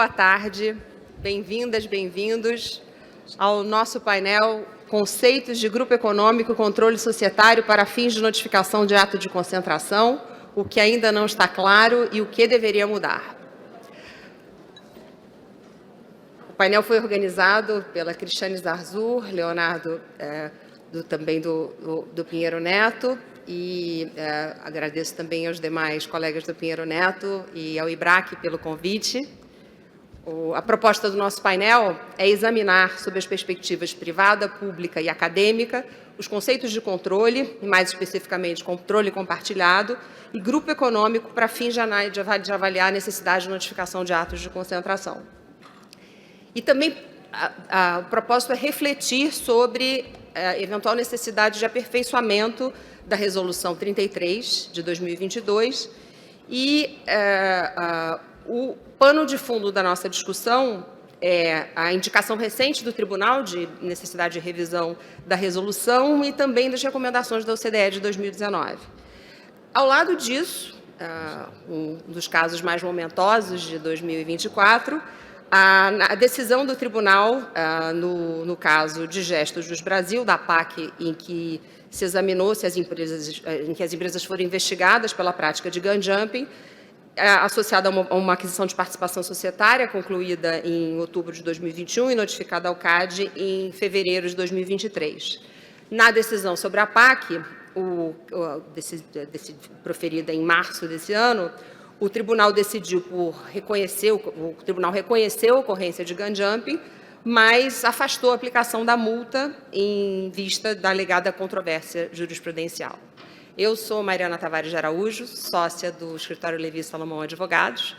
tarde, bem-vindas, bem-vindos ao nosso painel Conceitos de Grupo Econômico e Controle Societário para fins de notificação de ato de concentração, o que ainda não está claro e o que deveria mudar. O painel foi organizado pela Cristiane Zarzur, Leonardo também do Pinheiro Neto, e agradeço também aos demais colegas do Pinheiro Neto e ao IBRAC pelo convite. A proposta do nosso painel é examinar, sob as perspectivas privada, pública e acadêmica, os conceitos de controle, e mais especificamente controle compartilhado, e grupo econômico para fins de avaliar a necessidade de notificação de atos de concentração. E também o propósito é refletir sobre a eventual necessidade de aperfeiçoamento da Resolução 33, de 2022, e o pano de fundo da nossa discussão é a indicação recente do Tribunal de necessidade de revisão da resolução e também das recomendações da OCDE de 2019. Ao lado disso, um dos casos mais momentosos de 2024, a decisão do Tribunal, no caso de Gestos Jus Brasil, da PAC, em que se examinou se as empresas foram investigadas pela prática de gun jumping, associada a uma aquisição de participação societária concluída em outubro de 2021 e notificada ao CAD em fevereiro de 2023. Na decisão sobre a PAC, proferida em março desse ano, o Tribunal decidiu o Tribunal reconheceu a ocorrência de gun jumping, mas afastou a aplicação da multa em vista da alegada controvérsia jurisprudencial. Eu sou Mariana Tavares de Araújo, sócia do escritório Levi Salomão Advogados.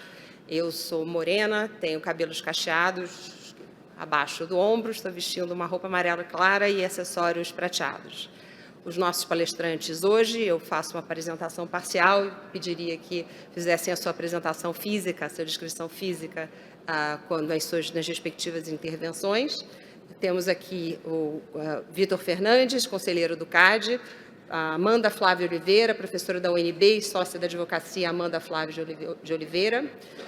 Eu sou morena, tenho cabelos cacheados abaixo do ombro, estou vestindo uma roupa amarela clara e acessórios prateados. Os nossos palestrantes hoje, eu faço uma apresentação parcial e pediria que fizessem a sua apresentação física, a sua descrição física, nas respectivas intervenções. Temos aqui o Vitor Fernandes, conselheiro do CAD, a Amanda Flávia Oliveira, professora da UNB e sócia da advocacia Amanda Flávia de Oliveira,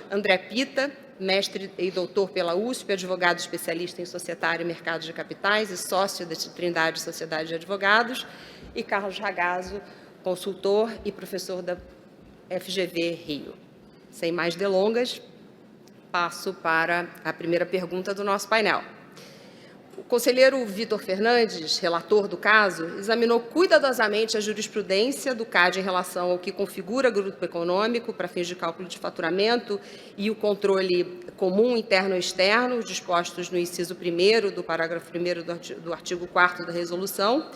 André Pita, mestre e doutor pela USP, advogado especialista em societário e mercado de capitais e sócio da Trindade Sociedade de Advogados, e Carlos Ragazzo, consultor e professor da FGV Rio. Sem mais delongas, passo para a primeira pergunta do nosso painel. O conselheiro Vitor Fernandes, relator do caso, examinou cuidadosamente a jurisprudência do CAD em relação ao que configura grupo econômico para fins de cálculo de faturamento e o controle comum interno e externo, dispostos no inciso 1º do parágrafo 1º do artigo 4º da resolução.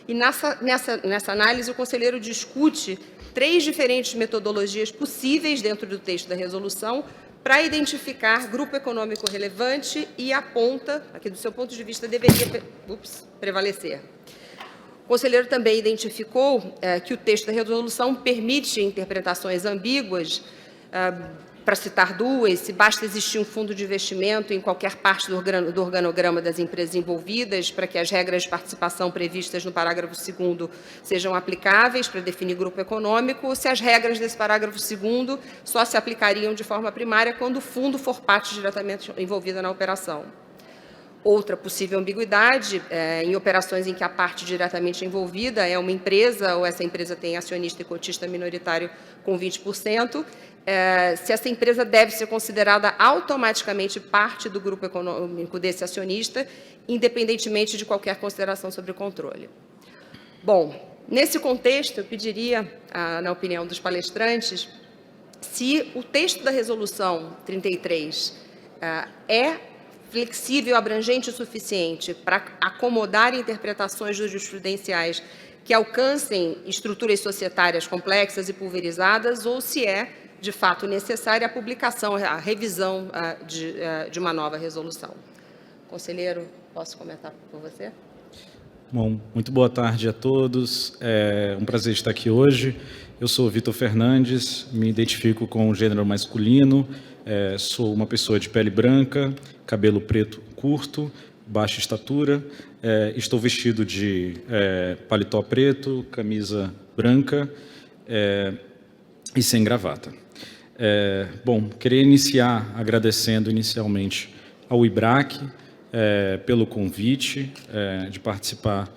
E nessa análise, o conselheiro discute 3 diferentes metodologias possíveis dentro do texto da resolução para identificar grupo econômico relevante e aponta, aqui do seu ponto de vista, deveria prevalecer. O conselheiro também identificou que o texto da resolução permite interpretações ambíguas, para citar 2, se basta existir um fundo de investimento em qualquer parte do organograma das empresas envolvidas para que as regras de participação previstas no parágrafo 2º sejam aplicáveis para definir grupo econômico, ou se as regras desse parágrafo 2º só se aplicariam de forma primária quando o fundo for parte diretamente envolvida na operação. Outra possível ambiguidade, em operações em que a parte diretamente envolvida é uma empresa ou essa empresa tem acionista e cotista minoritário com 20%, se essa empresa deve ser considerada automaticamente parte do grupo econômico desse acionista, independentemente de qualquer consideração sobre o controle. Bom, nesse contexto, eu pediria, na opinião dos palestrantes, se o texto da Resolução 33 é flexível, abrangente o suficiente para acomodar interpretações jurisprudenciais que alcancem estruturas societárias complexas e pulverizadas, ou se é, de fato, necessária a publicação, a revisão de uma nova resolução. Conselheiro, posso comentar por você? Bom, muito boa tarde a todos. É um prazer estar aqui hoje. Eu sou Vitor Fernandes, me identifico com o gênero masculino, sou uma pessoa de pele branca, cabelo preto curto, baixa estatura, estou vestido de paletó preto, camisa branca e sem gravata. Bom, queria iniciar agradecendo inicialmente ao IBRAC pelo convite de participar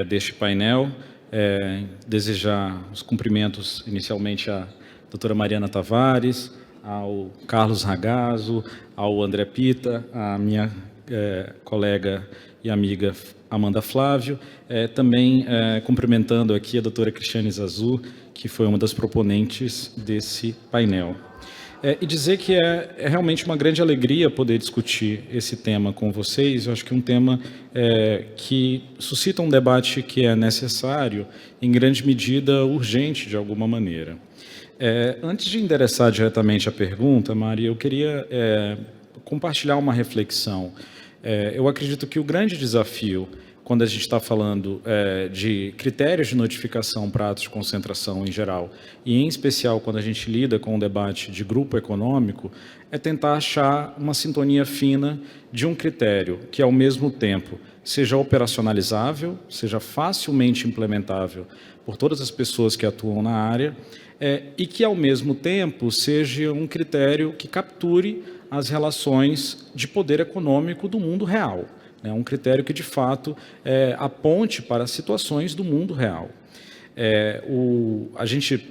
deste painel, desejar os cumprimentos inicialmente à doutora Mariana Tavares, ao Carlos Ragazzo, ao André Pita, à minha colega e amiga Amanda Flávio, também cumprimentando aqui a doutora Cristiane Zazu, que foi uma das proponentes desse painel. E dizer que é realmente uma grande alegria poder discutir esse tema com vocês. Eu acho que é um tema que suscita um debate que é necessário, em grande medida urgente, de alguma maneira. Antes de endereçar diretamente a pergunta, Mari, eu queria compartilhar uma reflexão. Eu acredito que o grande desafio, quando a gente está falando de critérios de notificação para atos de concentração em geral, e em especial quando a gente lida com o debate de grupo econômico, é tentar achar uma sintonia fina de um critério que, ao mesmo tempo, seja operacionalizável, seja facilmente implementável por todas as pessoas que atuam na área, e que, ao mesmo tempo, seja um critério que capture as relações de poder econômico do mundo real. É um critério que, de fato, aponte para situações do mundo real.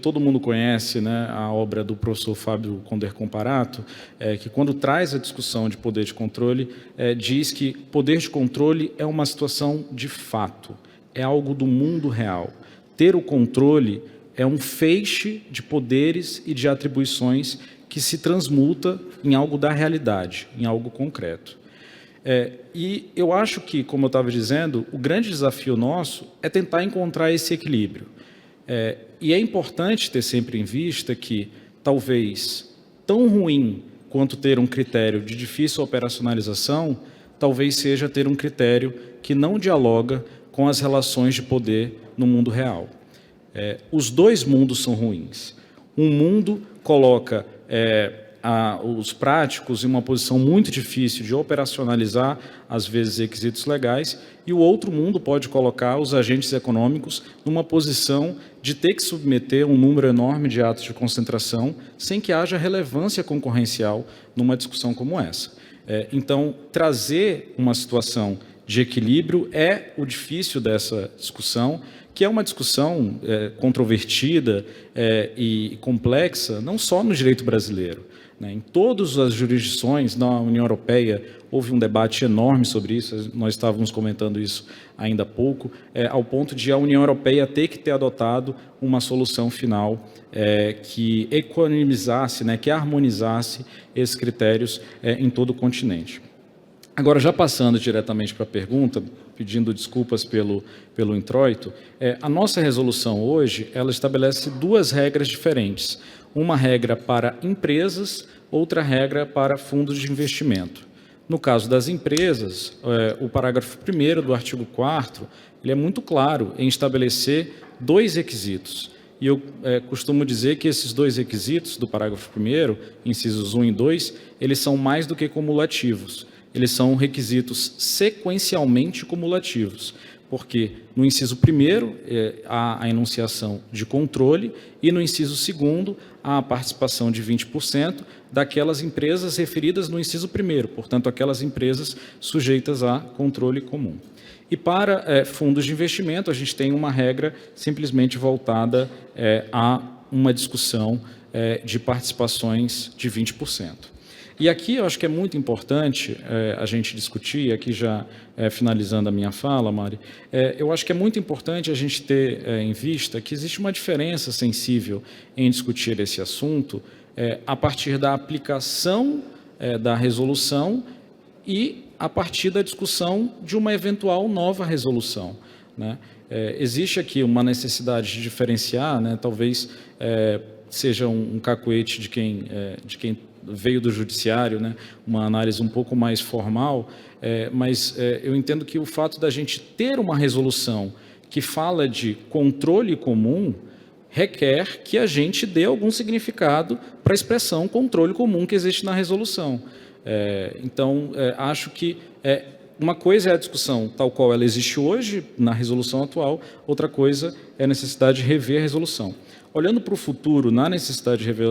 Todo mundo conhece, né, a obra do professor Fábio Conder Comparato, que, quando traz a discussão de poder de controle, diz que poder de controle é uma situação de fato, é algo do mundo real. Ter o controle é um feixe de poderes e de atribuições que se transmuta em algo da realidade, em algo concreto. E eu acho que, como eu estava dizendo, o grande desafio nosso é tentar encontrar esse equilíbrio. E é importante ter sempre em vista que, talvez, tão ruim quanto ter um critério de difícil operacionalização, talvez seja ter um critério que não dialoga com as relações de poder no mundo real. Os dois mundos são ruins. Um mundo coloca os práticos em uma posição muito difícil de operacionalizar, às vezes, requisitos legais, e o outro mundo pode colocar os agentes econômicos numa posição de ter que submeter um número enorme de atos de concentração sem que haja relevância concorrencial numa discussão como essa. Então, trazer uma situação de equilíbrio é o difícil dessa discussão, que é uma discussão controvertida e complexa, não só no direito brasileiro. Em todas as jurisdições, na União Europeia, houve um debate enorme sobre isso, nós estávamos comentando isso ainda há pouco, ao ponto de a União Europeia ter que ter adotado uma solução final que equanimizasse, que harmonizasse esses critérios em todo o continente. Agora, já passando diretamente para a pergunta, pedindo desculpas pelo introito, a nossa resolução hoje, ela estabelece duas regras diferentes. Uma regra para empresas, outra regra para fundos de investimento. No caso das empresas, o parágrafo 1º do artigo 4º, ele é muito claro em estabelecer dois requisitos. E eu costumo dizer que esses dois requisitos do parágrafo 1º, incisos 1 e 2, eles são mais do que cumulativos. Eles são requisitos sequencialmente cumulativos, porque no inciso 1º há a enunciação de controle e no inciso 2º há a participação de 20% daquelas empresas referidas no inciso 1º, portanto, aquelas empresas sujeitas a controle comum. E para fundos de investimento, a gente tem uma regra simplesmente voltada a uma discussão de participações de 20%. E aqui eu acho que é muito importante a gente discutir, aqui já finalizando a minha fala, Mari, eu acho que é muito importante a gente ter em vista que existe uma diferença sensível em discutir esse assunto a partir da aplicação da resolução e a partir da discussão de uma eventual nova resolução, né? Existe aqui uma necessidade de diferenciar, né? Talvez seja um cacuete de quem veio do judiciário, né? Uma análise um pouco mais formal, mas eu entendo que o fato da gente ter uma resolução que fala de controle comum requer que a gente dê algum significado para a expressão controle comum que existe na resolução. Então, acho que uma coisa é a discussão tal qual ela existe hoje na resolução atual, outra coisa é a necessidade de rever a resolução. Olhando para o futuro, na necessidade de rever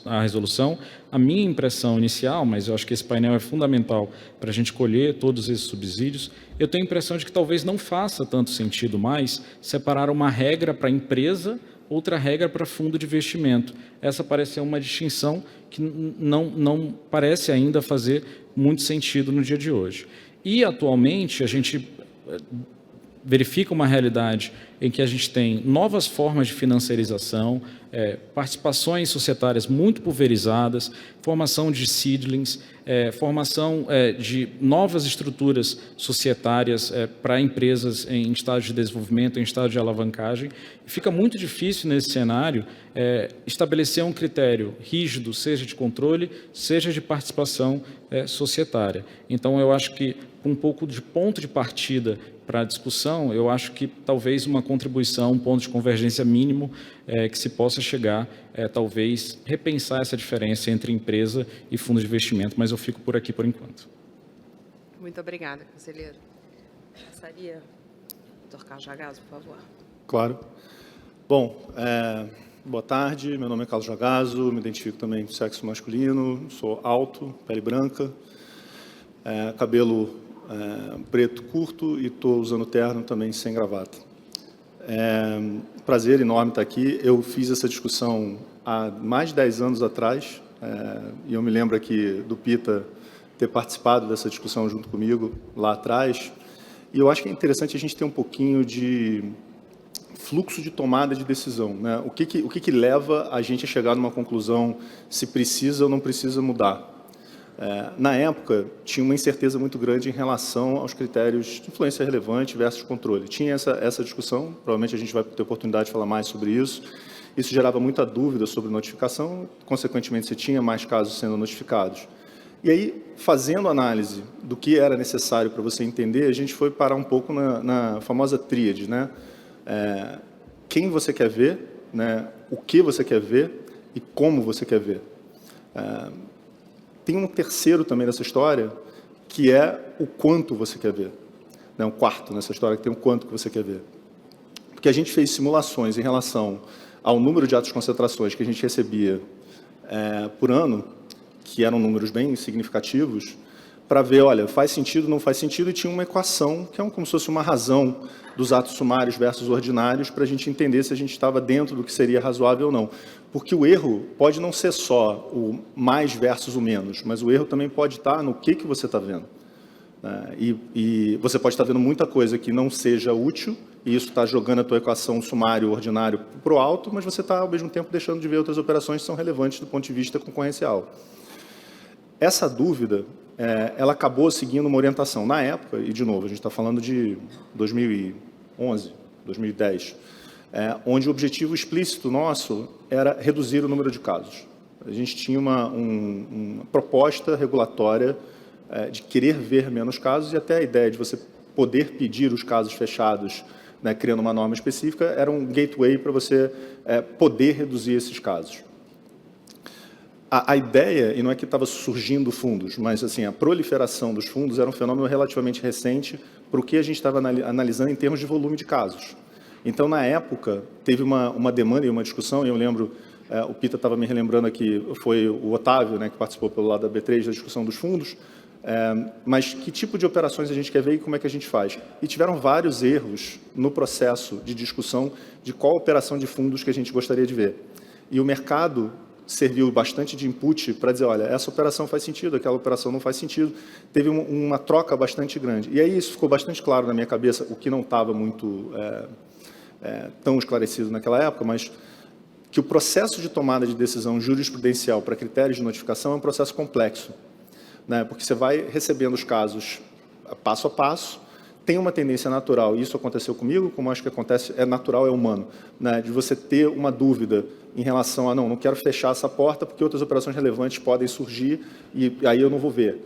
a resolução, a minha impressão inicial, mas eu acho que esse painel é fundamental para a gente colher todos esses subsídios, eu tenho a impressão de que talvez não faça tanto sentido mais separar uma regra para a empresa, outra regra para fundo de investimento. Essa parece ser uma distinção que não parece ainda fazer muito sentido no dia de hoje. E, atualmente, a gente verifica uma realidade em que a gente tem novas formas de financiarização, participações societárias muito pulverizadas, formação de seedlings, formação de novas estruturas societárias para empresas em estágio de desenvolvimento, em estágio de alavancagem. Fica muito difícil, nesse cenário, estabelecer um critério rígido, seja de controle, seja de participação societária. Então, eu acho que, com um pouco de ponto de partida para a discussão, eu acho que talvez uma contribuição, um ponto de convergência mínimo que se possa chegar, talvez repensar essa diferença entre empresa e fundo de investimento, mas eu fico por aqui por enquanto. Muito obrigada, conselheiro. Passaria, doutor Carlos Ragazzo, por favor. Claro. Bom, boa tarde, meu nome é Carlos Ragazzo, me identifico também com sexo masculino, sou alto, pele branca, cabelo preto curto e estou usando terno também sem gravata. Prazer enorme estar aqui. Eu fiz essa discussão há mais de 10 anos atrás, e eu me lembro aqui do Pita ter participado dessa discussão junto comigo lá atrás, e eu acho que é interessante a gente ter um pouquinho de fluxo de tomada de decisão, né? O que leva a gente a chegar numa conclusão se precisa ou não precisa mudar. Na época, tinha uma incerteza muito grande em relação aos critérios de influência relevante versus controle. Tinha essa discussão, provavelmente a gente vai ter oportunidade de falar mais sobre isso. Isso gerava muita dúvida sobre notificação, consequentemente, você tinha mais casos sendo notificados. E aí, fazendo análise do que era necessário para você entender, a gente foi parar um pouco na famosa tríade, né? Quem você quer ver, né? O que você quer ver e como você quer ver. Tem um terceiro também nessa história, que é o quanto você quer ver. Né? Um quarto nessa história, que tem o quanto que você quer ver. Porque a gente fez simulações em relação ao número de atos de concentrações que a gente recebia por ano, que eram números bem significativos, para ver, olha, faz sentido, não faz sentido, e tinha uma equação, que é como se fosse uma razão dos atos sumários versus ordinários, para a gente entender se a gente estava dentro do que seria razoável ou não. Porque o erro pode não ser só o mais versus o menos, mas o erro também pode estar no que você está vendo. E você pode estar vendo muita coisa que não seja útil, e isso está jogando a tua equação sumário ordinário para o alto, mas você está, ao mesmo tempo, deixando de ver outras operações que são relevantes do ponto de vista concorrencial. Essa dúvida, ela acabou seguindo uma orientação. Na época, e de novo, a gente está falando de 2011, 2010, onde o objetivo explícito nosso era reduzir o número de casos. A gente tinha uma proposta regulatória de querer ver menos casos, e até a ideia de você poder pedir os casos fechados, né, criando uma norma específica, era um gateway para você poder reduzir esses casos. A ideia, e não é que estava surgindo fundos, mas assim, a proliferação dos fundos era um fenômeno relativamente recente para o que a gente estava analisando em termos de volume de casos. Então, na época, teve uma demanda e uma discussão, e eu lembro, o Pita estava me relembrando aqui, foi o Otávio, né, que participou pelo lado da B3 da discussão dos fundos, mas que tipo de operações a gente quer ver e como é que a gente faz. E tiveram vários erros no processo de discussão de qual operação de fundos que a gente gostaria de ver. E o mercado serviu bastante de input para dizer, olha, essa operação faz sentido, aquela operação não faz sentido. Teve uma troca bastante grande. E aí isso ficou bastante claro na minha cabeça, o que não estava muito tão esclarecido naquela época, mas que o processo de tomada de decisão jurisprudencial para critérios de notificação é um processo complexo, né? Porque você vai recebendo os casos passo a passo, tem uma tendência natural, e isso aconteceu comigo, como acho que acontece, é natural, é humano, né? De você ter uma dúvida em relação a, não quero fechar essa porta porque outras operações relevantes podem surgir e aí eu não vou ver.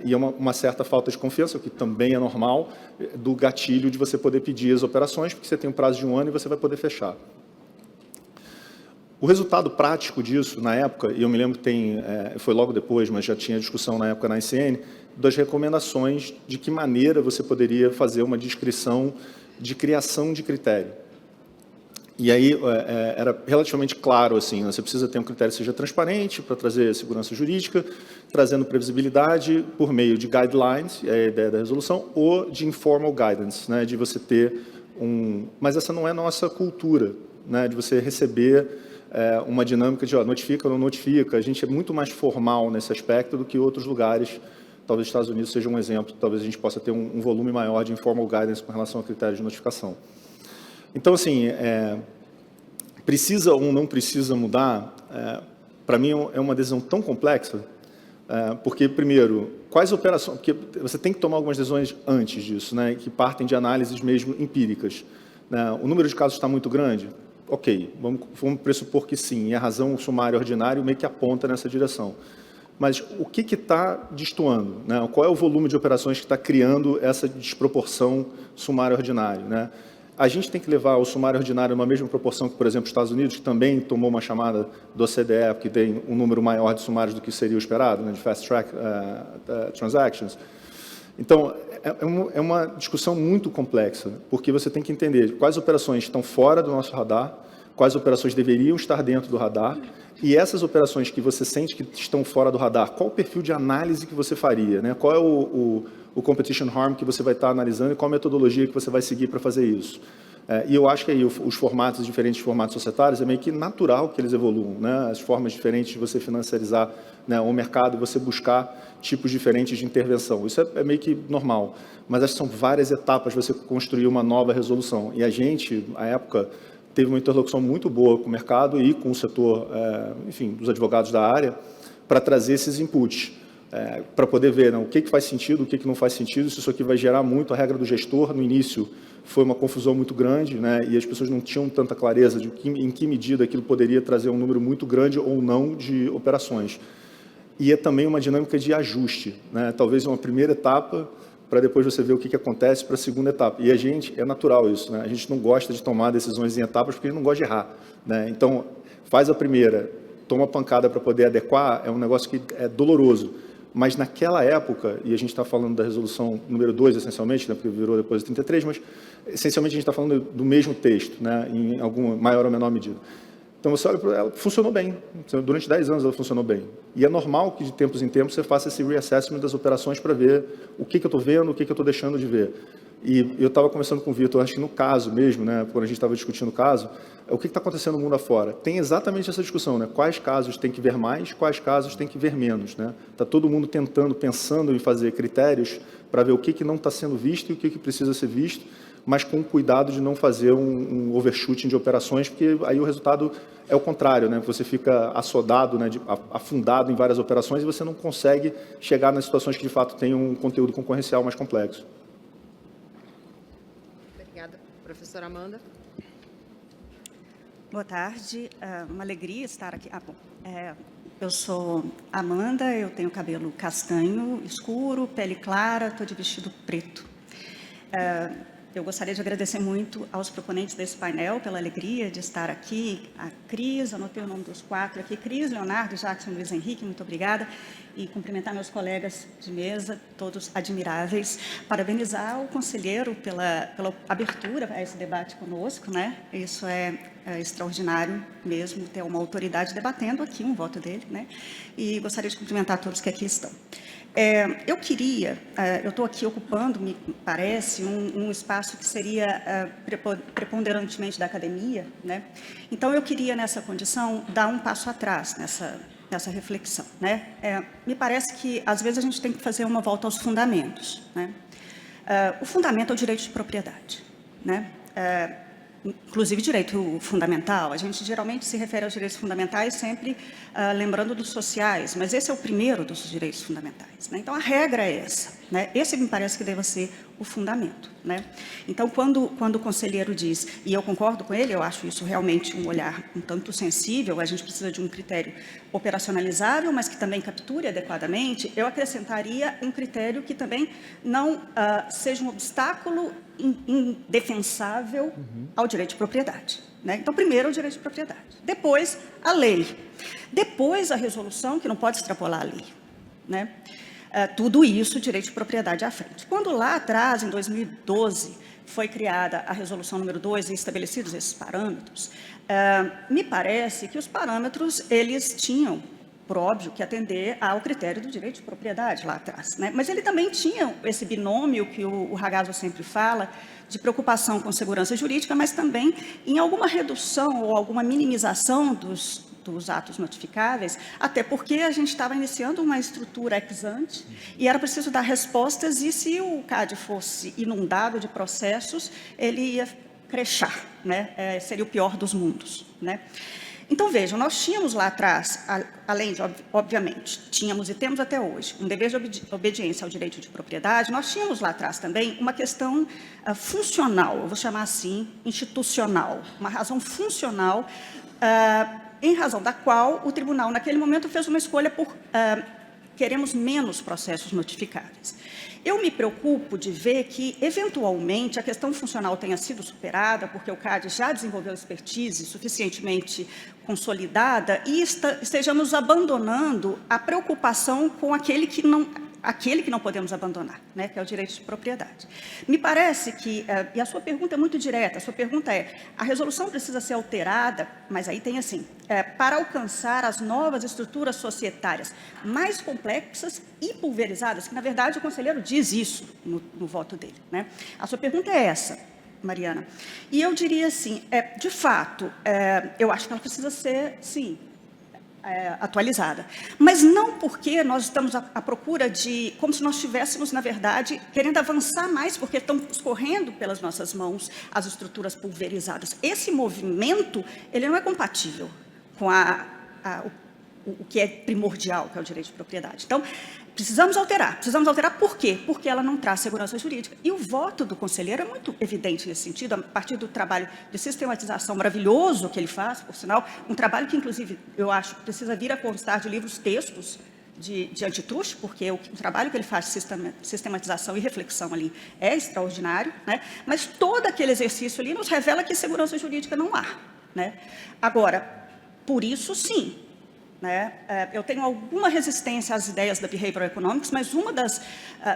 E é uma certa falta de confiança, o que também é normal, do gatilho de você poder pedir as operações, porque você tem um prazo de 1 ano e você vai poder fechar. O resultado prático disso, na época, e eu me lembro que foi logo depois, mas já tinha discussão na época na ICN, das recomendações de que maneira você poderia fazer uma descrição de criação de critério. E aí era relativamente claro, assim, né? Você precisa ter um critério que seja transparente para trazer segurança jurídica, trazendo previsibilidade por meio de guidelines, é a ideia da resolução, ou de informal guidance, né? De você ter Mas essa não é a nossa cultura, né? De você receber uma dinâmica de notifica ou não notifica. A gente é muito mais formal nesse aspecto do que outros lugares. Talvez os Estados Unidos seja um exemplo, talvez a gente possa ter um volume maior de informal guidance com relação a critérios de notificação. Então, assim, precisa ou não precisa mudar, para mim é uma decisão tão complexa, porque, primeiro, quais operações... Porque você tem que tomar algumas decisões antes disso, né, que partem de análises mesmo empíricas. Né? O número de casos está muito grande? Ok, vamos pressupor que sim, e a razão sumária ordinária meio que aponta nessa direção. Mas o que está destoando? Né? Qual é o volume de operações que está criando essa desproporção sumária ordinária? Né? A gente tem que levar o sumário ordinário numa mesma proporção que, por exemplo, os Estados Unidos, que também tomou uma chamada do OCDE, que tem um número maior de sumários do que seria o esperado, né, de fast track transactions. Então, é uma discussão muito complexa, porque você tem que entender quais operações estão fora do nosso radar, quais operações deveriam estar dentro do radar, e essas operações que você sente que estão fora do radar, qual o perfil de análise que você faria? Né? Qual é o competition harm que você vai estar analisando e qual a metodologia que você vai seguir para fazer isso? E eu acho que aí os formatos, diferentes formatos societários, é meio que natural que eles evoluam, né? As formas diferentes de você financiarizar, né, o mercado e você buscar tipos diferentes de intervenção. Isso é meio que normal, mas acho que são várias etapas você construir uma nova resolução. E a gente, à época, teve uma interlocução muito boa com o mercado e com o setor, enfim, dos advogados da área, para trazer esses inputs, para poder ver, né, o que faz sentido, o que não faz sentido, se isso aqui vai gerar muito a regra do gestor. No início foi uma confusão muito grande, né, e as pessoas não tinham tanta clareza de em que medida aquilo poderia trazer um número muito grande ou não de operações. E é também uma dinâmica de ajuste, né, talvez uma primeira etapa, para depois você ver o que acontece para a segunda etapa. E a gente, é natural isso, né? A gente não gosta de tomar decisões em etapas porque a gente não gosta de errar, né? Então, faz a primeira, toma pancada para poder adequar, é um negócio que é doloroso. Mas naquela época, e a gente está falando da resolução número 2, essencialmente, né, porque virou depois a 33, mas essencialmente a gente está falando do mesmo texto, né, em alguma maior ou menor medida. Então, você olha para ela, funcionou bem. Durante 10 anos ela funcionou bem. E é normal que, de tempos em tempos, você faça esse reassessment das operações para ver o que eu estou vendo, o que eu estou deixando de ver. E eu estava conversando com o Vitor, acho que no caso mesmo, né, quando a gente estava discutindo o caso, o que está acontecendo no mundo afora? Tem exatamente essa discussão, né? Quais casos tem que ver mais, quais casos tem que ver menos, né? Está todo mundo pensando em fazer critérios para ver o que não está sendo visto e o que precisa ser visto, mas com cuidado de não fazer um overshooting de operações, porque aí o resultado é o contrário, né? Você fica assodado, né, afundado em várias operações e você não consegue chegar nas situações que, de fato, têm um conteúdo concorrencial mais complexo. Obrigada. Professora Amanda. Boa tarde, uma alegria estar aqui. Eu sou Amanda, eu tenho cabelo castanho escuro, pele clara, estou de vestido preto. Eu gostaria de agradecer muito aos proponentes desse painel pela alegria de estar aqui. A Cris, anotei o nome dos 4 aqui, Cris, Leonardo, Jackson, Luiz Henrique, muito obrigada. E cumprimentar meus colegas de mesa, todos admiráveis. Parabenizar o conselheiro pela abertura a esse debate conosco, né? Isso é extraordinário mesmo, ter uma autoridade debatendo aqui um voto dele, né? E gostaria de cumprimentar todos que aqui estão. Eu estou aqui ocupando, me parece, um espaço que seria preponderantemente da academia, né? Então, eu queria, nessa condição, dar um passo atrás nessa reflexão, né? Me parece que, às vezes, a gente tem que fazer uma volta aos fundamentos, né? O fundamento é o direito de propriedade, né? Inclusive direito fundamental, a gente geralmente se refere aos direitos fundamentais sempre lembrando dos sociais, mas esse é o primeiro dos direitos fundamentais, né? Então, a regra é essa, né? Esse me parece que deva ser o fundamento, né? Então, quando o conselheiro diz, e eu concordo com ele, eu acho isso realmente um olhar um tanto sensível, a gente precisa de um critério operacionalizável, mas que também capture adequadamente, eu acrescentaria um critério que também não seja um obstáculo indefensável ao direito de propriedade, né? Então, primeiro, o direito de propriedade. Depois, a lei. Depois, a resolução, que não pode extrapolar a lei, né? Tudo isso, direito de propriedade à frente. Quando lá atrás, em 2012, foi criada a resolução número 2 e estabelecidos esses parâmetros, me parece que os parâmetros, eles tinham, por óbvio, que atender ao critério do direito de propriedade lá atrás, né? Mas ele também tinha esse binômio que o Ragazzo sempre fala, de preocupação com segurança jurídica, mas também em alguma redução ou alguma minimização dos atos notificáveis, até porque a gente estava iniciando uma estrutura ex ante e era preciso dar respostas, e se o CAD fosse inundado de processos, ele ia crechar, né? Seria o pior dos mundos, né? Então, vejam, nós tínhamos lá atrás, além de, obviamente, tínhamos e temos até hoje, um dever de obediência ao direito de propriedade, nós tínhamos lá atrás também uma questão funcional, eu vou chamar assim, institucional, uma razão funcional, em razão da qual o tribunal, naquele momento, fez uma escolha por queremos menos processos notificáveis. Eu me preocupo de ver que, eventualmente, a questão funcional tenha sido superada, porque o CAD já desenvolveu expertise suficientemente consolidada e estejamos abandonando a preocupação com aquele que não podemos abandonar, né, que é o direito de propriedade. Me parece que, e a sua pergunta é muito direta, a sua pergunta é, a resolução precisa ser alterada, mas aí tem assim, para alcançar as novas estruturas societárias mais complexas e pulverizadas, que na verdade o conselheiro diz isso no voto dele, né? A sua pergunta é essa, Mariana. E eu diria assim, de fato, eu acho que ela precisa ser, sim, atualizada. Mas não porque nós estamos à procura de, como se nós estivéssemos, na verdade, querendo avançar mais, porque estão escorrendo pelas nossas mãos as estruturas pulverizadas. Esse movimento, ele não é compatível com o que é primordial, que é o direito de propriedade. Então, precisamos alterar por quê? Porque ela não traz segurança jurídica. E o voto do conselheiro é muito evidente nesse sentido, a partir do trabalho de sistematização maravilhoso que ele faz, por sinal, um trabalho que, inclusive, eu acho que precisa vir a constar de livros textos de antitruste, porque o trabalho que ele faz de sistematização e reflexão ali é extraordinário, né? Mas todo aquele exercício ali nos revela que segurança jurídica não há, né? Agora, por isso, sim, né? Eu tenho alguma resistência às ideias da Behavioral Economics, mas uma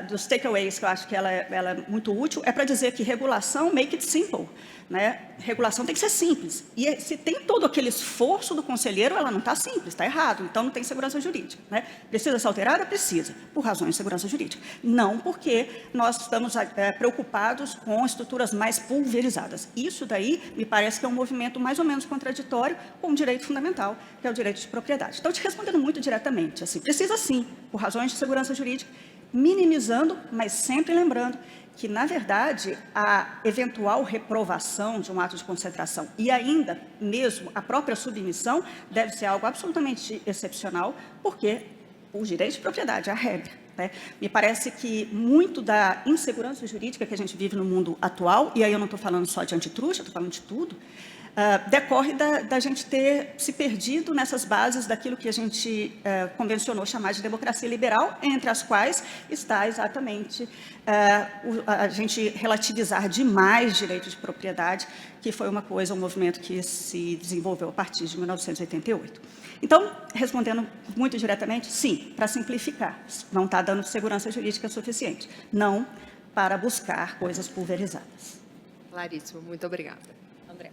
dos takeaways que eu acho que ela é muito útil é para dizer que regulação make it simple, né? Regulação tem que ser simples. E se tem todo aquele esforço do conselheiro, ela não está simples, está errado, então não tem segurança jurídica, né? Precisa ser alterada? Precisa, por razões de segurança jurídica. Não porque nós estamos preocupados com estruturas mais pulverizadas. Isso daí me parece que é um movimento mais ou menos contraditório com um direito fundamental, que é o direito de propriedade. Então, te respondendo muito diretamente, assim, precisa sim, por razões de segurança jurídica, minimizando, mas sempre lembrando que, na verdade, a eventual reprovação de um ato de concentração e ainda mesmo a própria submissão deve ser algo absolutamente excepcional, porque o direito de propriedade é a regra, né? Me parece que muito da insegurança jurídica que a gente vive no mundo atual, e aí eu não estou falando só de antitruste, eu estou falando de tudo, decorre da gente ter se perdido nessas bases daquilo que a gente convencionou chamar de democracia liberal, entre as quais está exatamente a gente relativizar demais direito de propriedade, que foi um movimento que se desenvolveu a partir de 1988. Então, respondendo muito diretamente, sim, para simplificar, não está dando segurança jurídica suficiente, não para buscar coisas pulverizadas. Claríssimo, muito obrigada. André.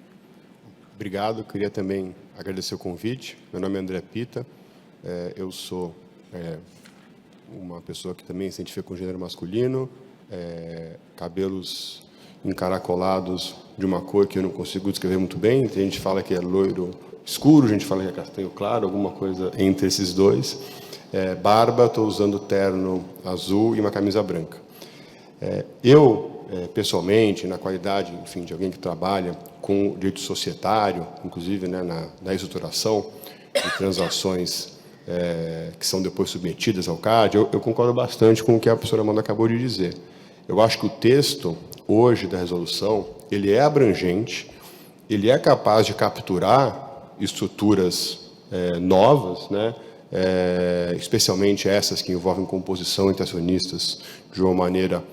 Obrigado, queria também agradecer o convite. Meu nome é André Pita, eu sou uma pessoa que também se identifica com gênero masculino, cabelos encaracolados de uma cor que eu não consigo descrever muito bem, a gente fala que é loiro escuro, a gente fala que é castanho claro, alguma coisa entre esses dois. Barba, estou usando terno azul e uma camisa branca. Pessoalmente, na qualidade, enfim, de alguém que trabalha com direito societário, inclusive, né, na estruturação de transações que são depois submetidas ao CAD, eu concordo bastante com o que a professora Amanda acabou de dizer. Eu acho que o texto, hoje, da resolução, ele é abrangente, ele é capaz de capturar estruturas novas, né, especialmente essas que envolvem composição entre acionistas de uma maneira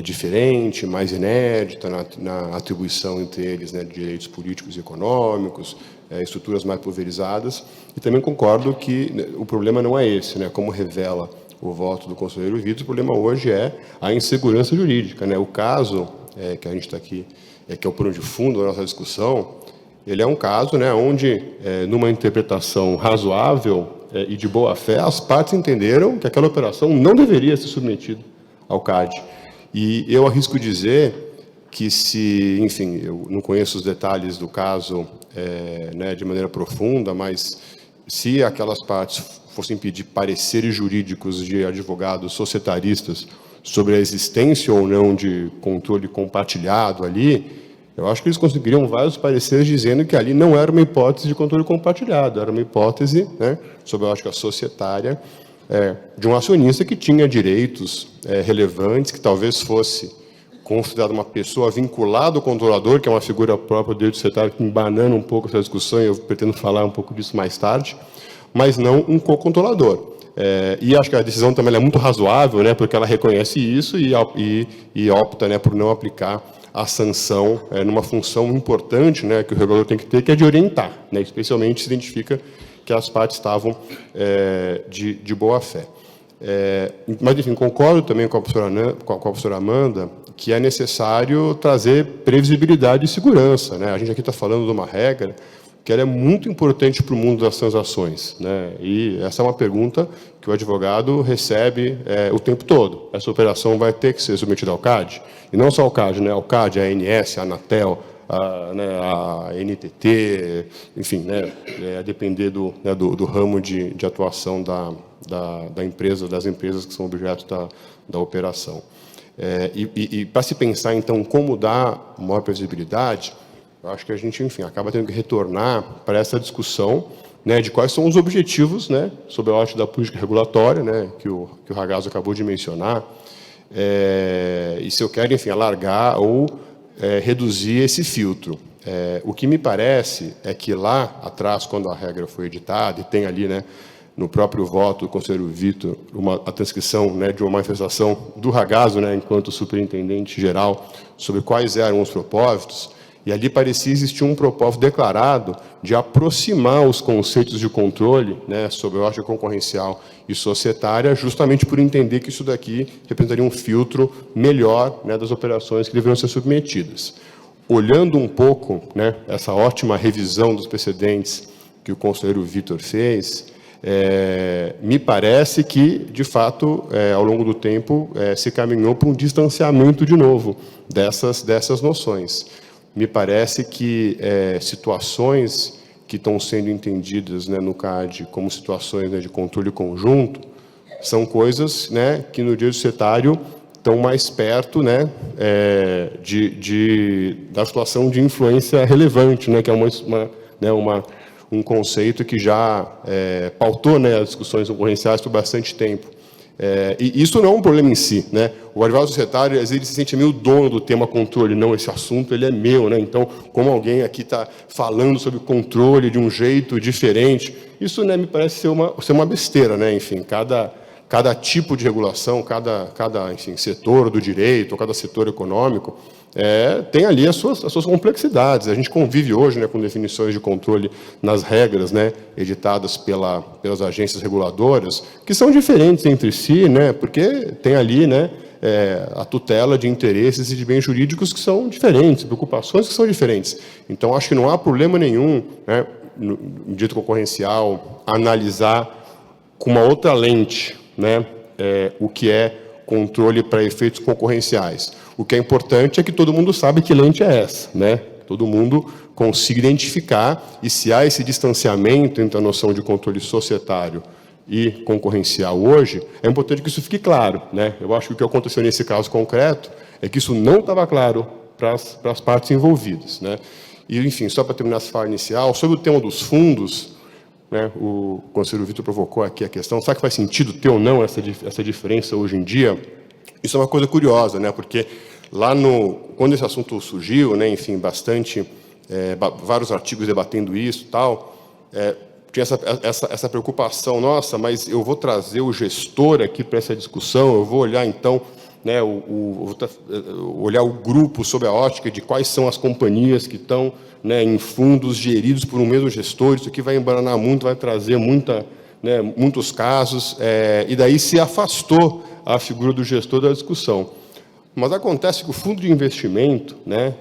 diferente, mais inédita na atribuição entre eles, né, de direitos políticos e econômicos, estruturas mais pulverizadas. E também concordo que o problema não é esse, né, como revela o voto do conselheiro Vitor, o problema hoje é a insegurança jurídica, né? O caso que a gente está aqui, que é o pano de fundo da nossa discussão, ele é um caso, né, onde, numa interpretação razoável e de boa fé, as partes entenderam que aquela operação não deveria ser submetida ao CAD. E eu arrisco dizer que se, enfim, eu não conheço os detalhes do caso né, de maneira profunda, mas se aquelas partes fossem pedir pareceres jurídicos de advogados societaristas sobre a existência ou não de controle compartilhado ali, eu acho que eles conseguiriam vários pareceres dizendo que ali não era uma hipótese de controle compartilhado, era uma hipótese, né, sob a ótica societária, de um acionista que tinha direitos relevantes, que talvez fosse considerado uma pessoa vinculada ao controlador, que é uma figura própria do direito societário, que embanana um pouco essa discussão, e eu pretendo falar um pouco disso mais tarde, mas não um co-controlador. E acho que a decisão também é muito razoável, né, porque ela reconhece isso e opta, né, por não aplicar a sanção numa função importante, né, que o regulador tem que ter, que é de orientar, né, especialmente se identifica que as partes estavam de boa fé. Mas, enfim, concordo também com a professora Amanda que é necessário trazer previsibilidade e segurança, né? A gente aqui está falando de uma regra que ela é muito importante para o mundo das transações, né? E essa é uma pergunta que o advogado recebe o tempo todo. Essa operação vai ter que ser submetida ao CAD? E não só ao CAD, né? Ao CAD, a ANS, a Anatel, a NTT, enfim, né? A depender do ramo de atuação da empresa, das empresas que são objeto da operação. E para se pensar, então, como dar maior previsibilidade, eu acho que a gente, enfim, acaba tendo que retornar para essa discussão, né, de quais são os objetivos, né, sob a ótica da política regulatória, né, que o Ragazzo acabou de mencionar, e se eu quero, enfim, alargar ou reduzir esse filtro. O que me parece é que lá atrás, quando a regra foi editada, e tem ali, né, no próprio voto do conselheiro Vitor, a transcrição, né, de uma manifestação do Ragazzo, né, enquanto superintendente geral, sobre quais eram os propósitos, e ali parecia existir um propósito declarado de aproximar os conceitos de controle, né, sobre a ótica concorrencial e societária, justamente por entender que isso daqui representaria um filtro melhor, né, das operações que deveriam ser submetidas. Olhando um pouco, né, essa ótima revisão dos precedentes que o conselheiro Vitor fez, me parece que, de fato, ao longo do tempo, se caminhou para um distanciamento, de novo, dessas noções. Me parece que situações que estão sendo entendidas, né, no CAD como situações, né, de controle conjunto são coisas, né, que no direito societário estão mais perto, né, da situação de influência relevante, né, que é um conceito que já pautou, né, as discussões concorrenciais por bastante tempo. E isso não é um problema em si, né? O advogado societário, às vezes, ele se sente meio dono do tema controle. Não, esse assunto ele é meu, né? Então, como alguém aqui está falando sobre controle de um jeito diferente, isso, né, me parece ser uma besteira, né? Enfim, cada tipo de regulação, cada enfim, setor do direito, ou cada setor econômico, tem ali as suas complexidades. A gente convive hoje, né, com definições de controle nas regras, né, editadas pelas agências reguladoras, que são diferentes entre si, né, porque tem ali, né, a tutela de interesses e de bens jurídicos que são diferentes, preocupações que são diferentes. Então, acho que não há problema nenhum, né, no direito concorrencial, analisar com uma outra lente, né, o que é controle para efeitos concorrenciais. O que é importante é que todo mundo sabe que lente é essa, né? Todo mundo consiga identificar, e se há esse distanciamento entre a noção de controle societário e concorrencial hoje, é importante que isso fique claro, né? Eu acho que o que aconteceu nesse caso concreto é que isso não estava claro para as partes envolvidas, né? E, enfim, só para terminar essa fala inicial, sobre o tema dos fundos, né, o conselheiro Vitor provocou aqui a questão, será que faz sentido ter ou não essa diferença hoje em dia? Isso é uma coisa curiosa, né, porque quando esse assunto surgiu, né, enfim, vários artigos debatendo isso, tal, tinha essa preocupação, nossa, mas eu vou trazer o gestor aqui para essa discussão, eu vou olhar então, né, olhar o grupo sob a ótica de quais são as companhias que estão, né, em fundos geridos por um mesmo gestor. Isso aqui vai embaranar muito, vai trazer muitos casos, e daí se afastou a figura do gestor da discussão. Mas acontece que o fundo de investimento, né,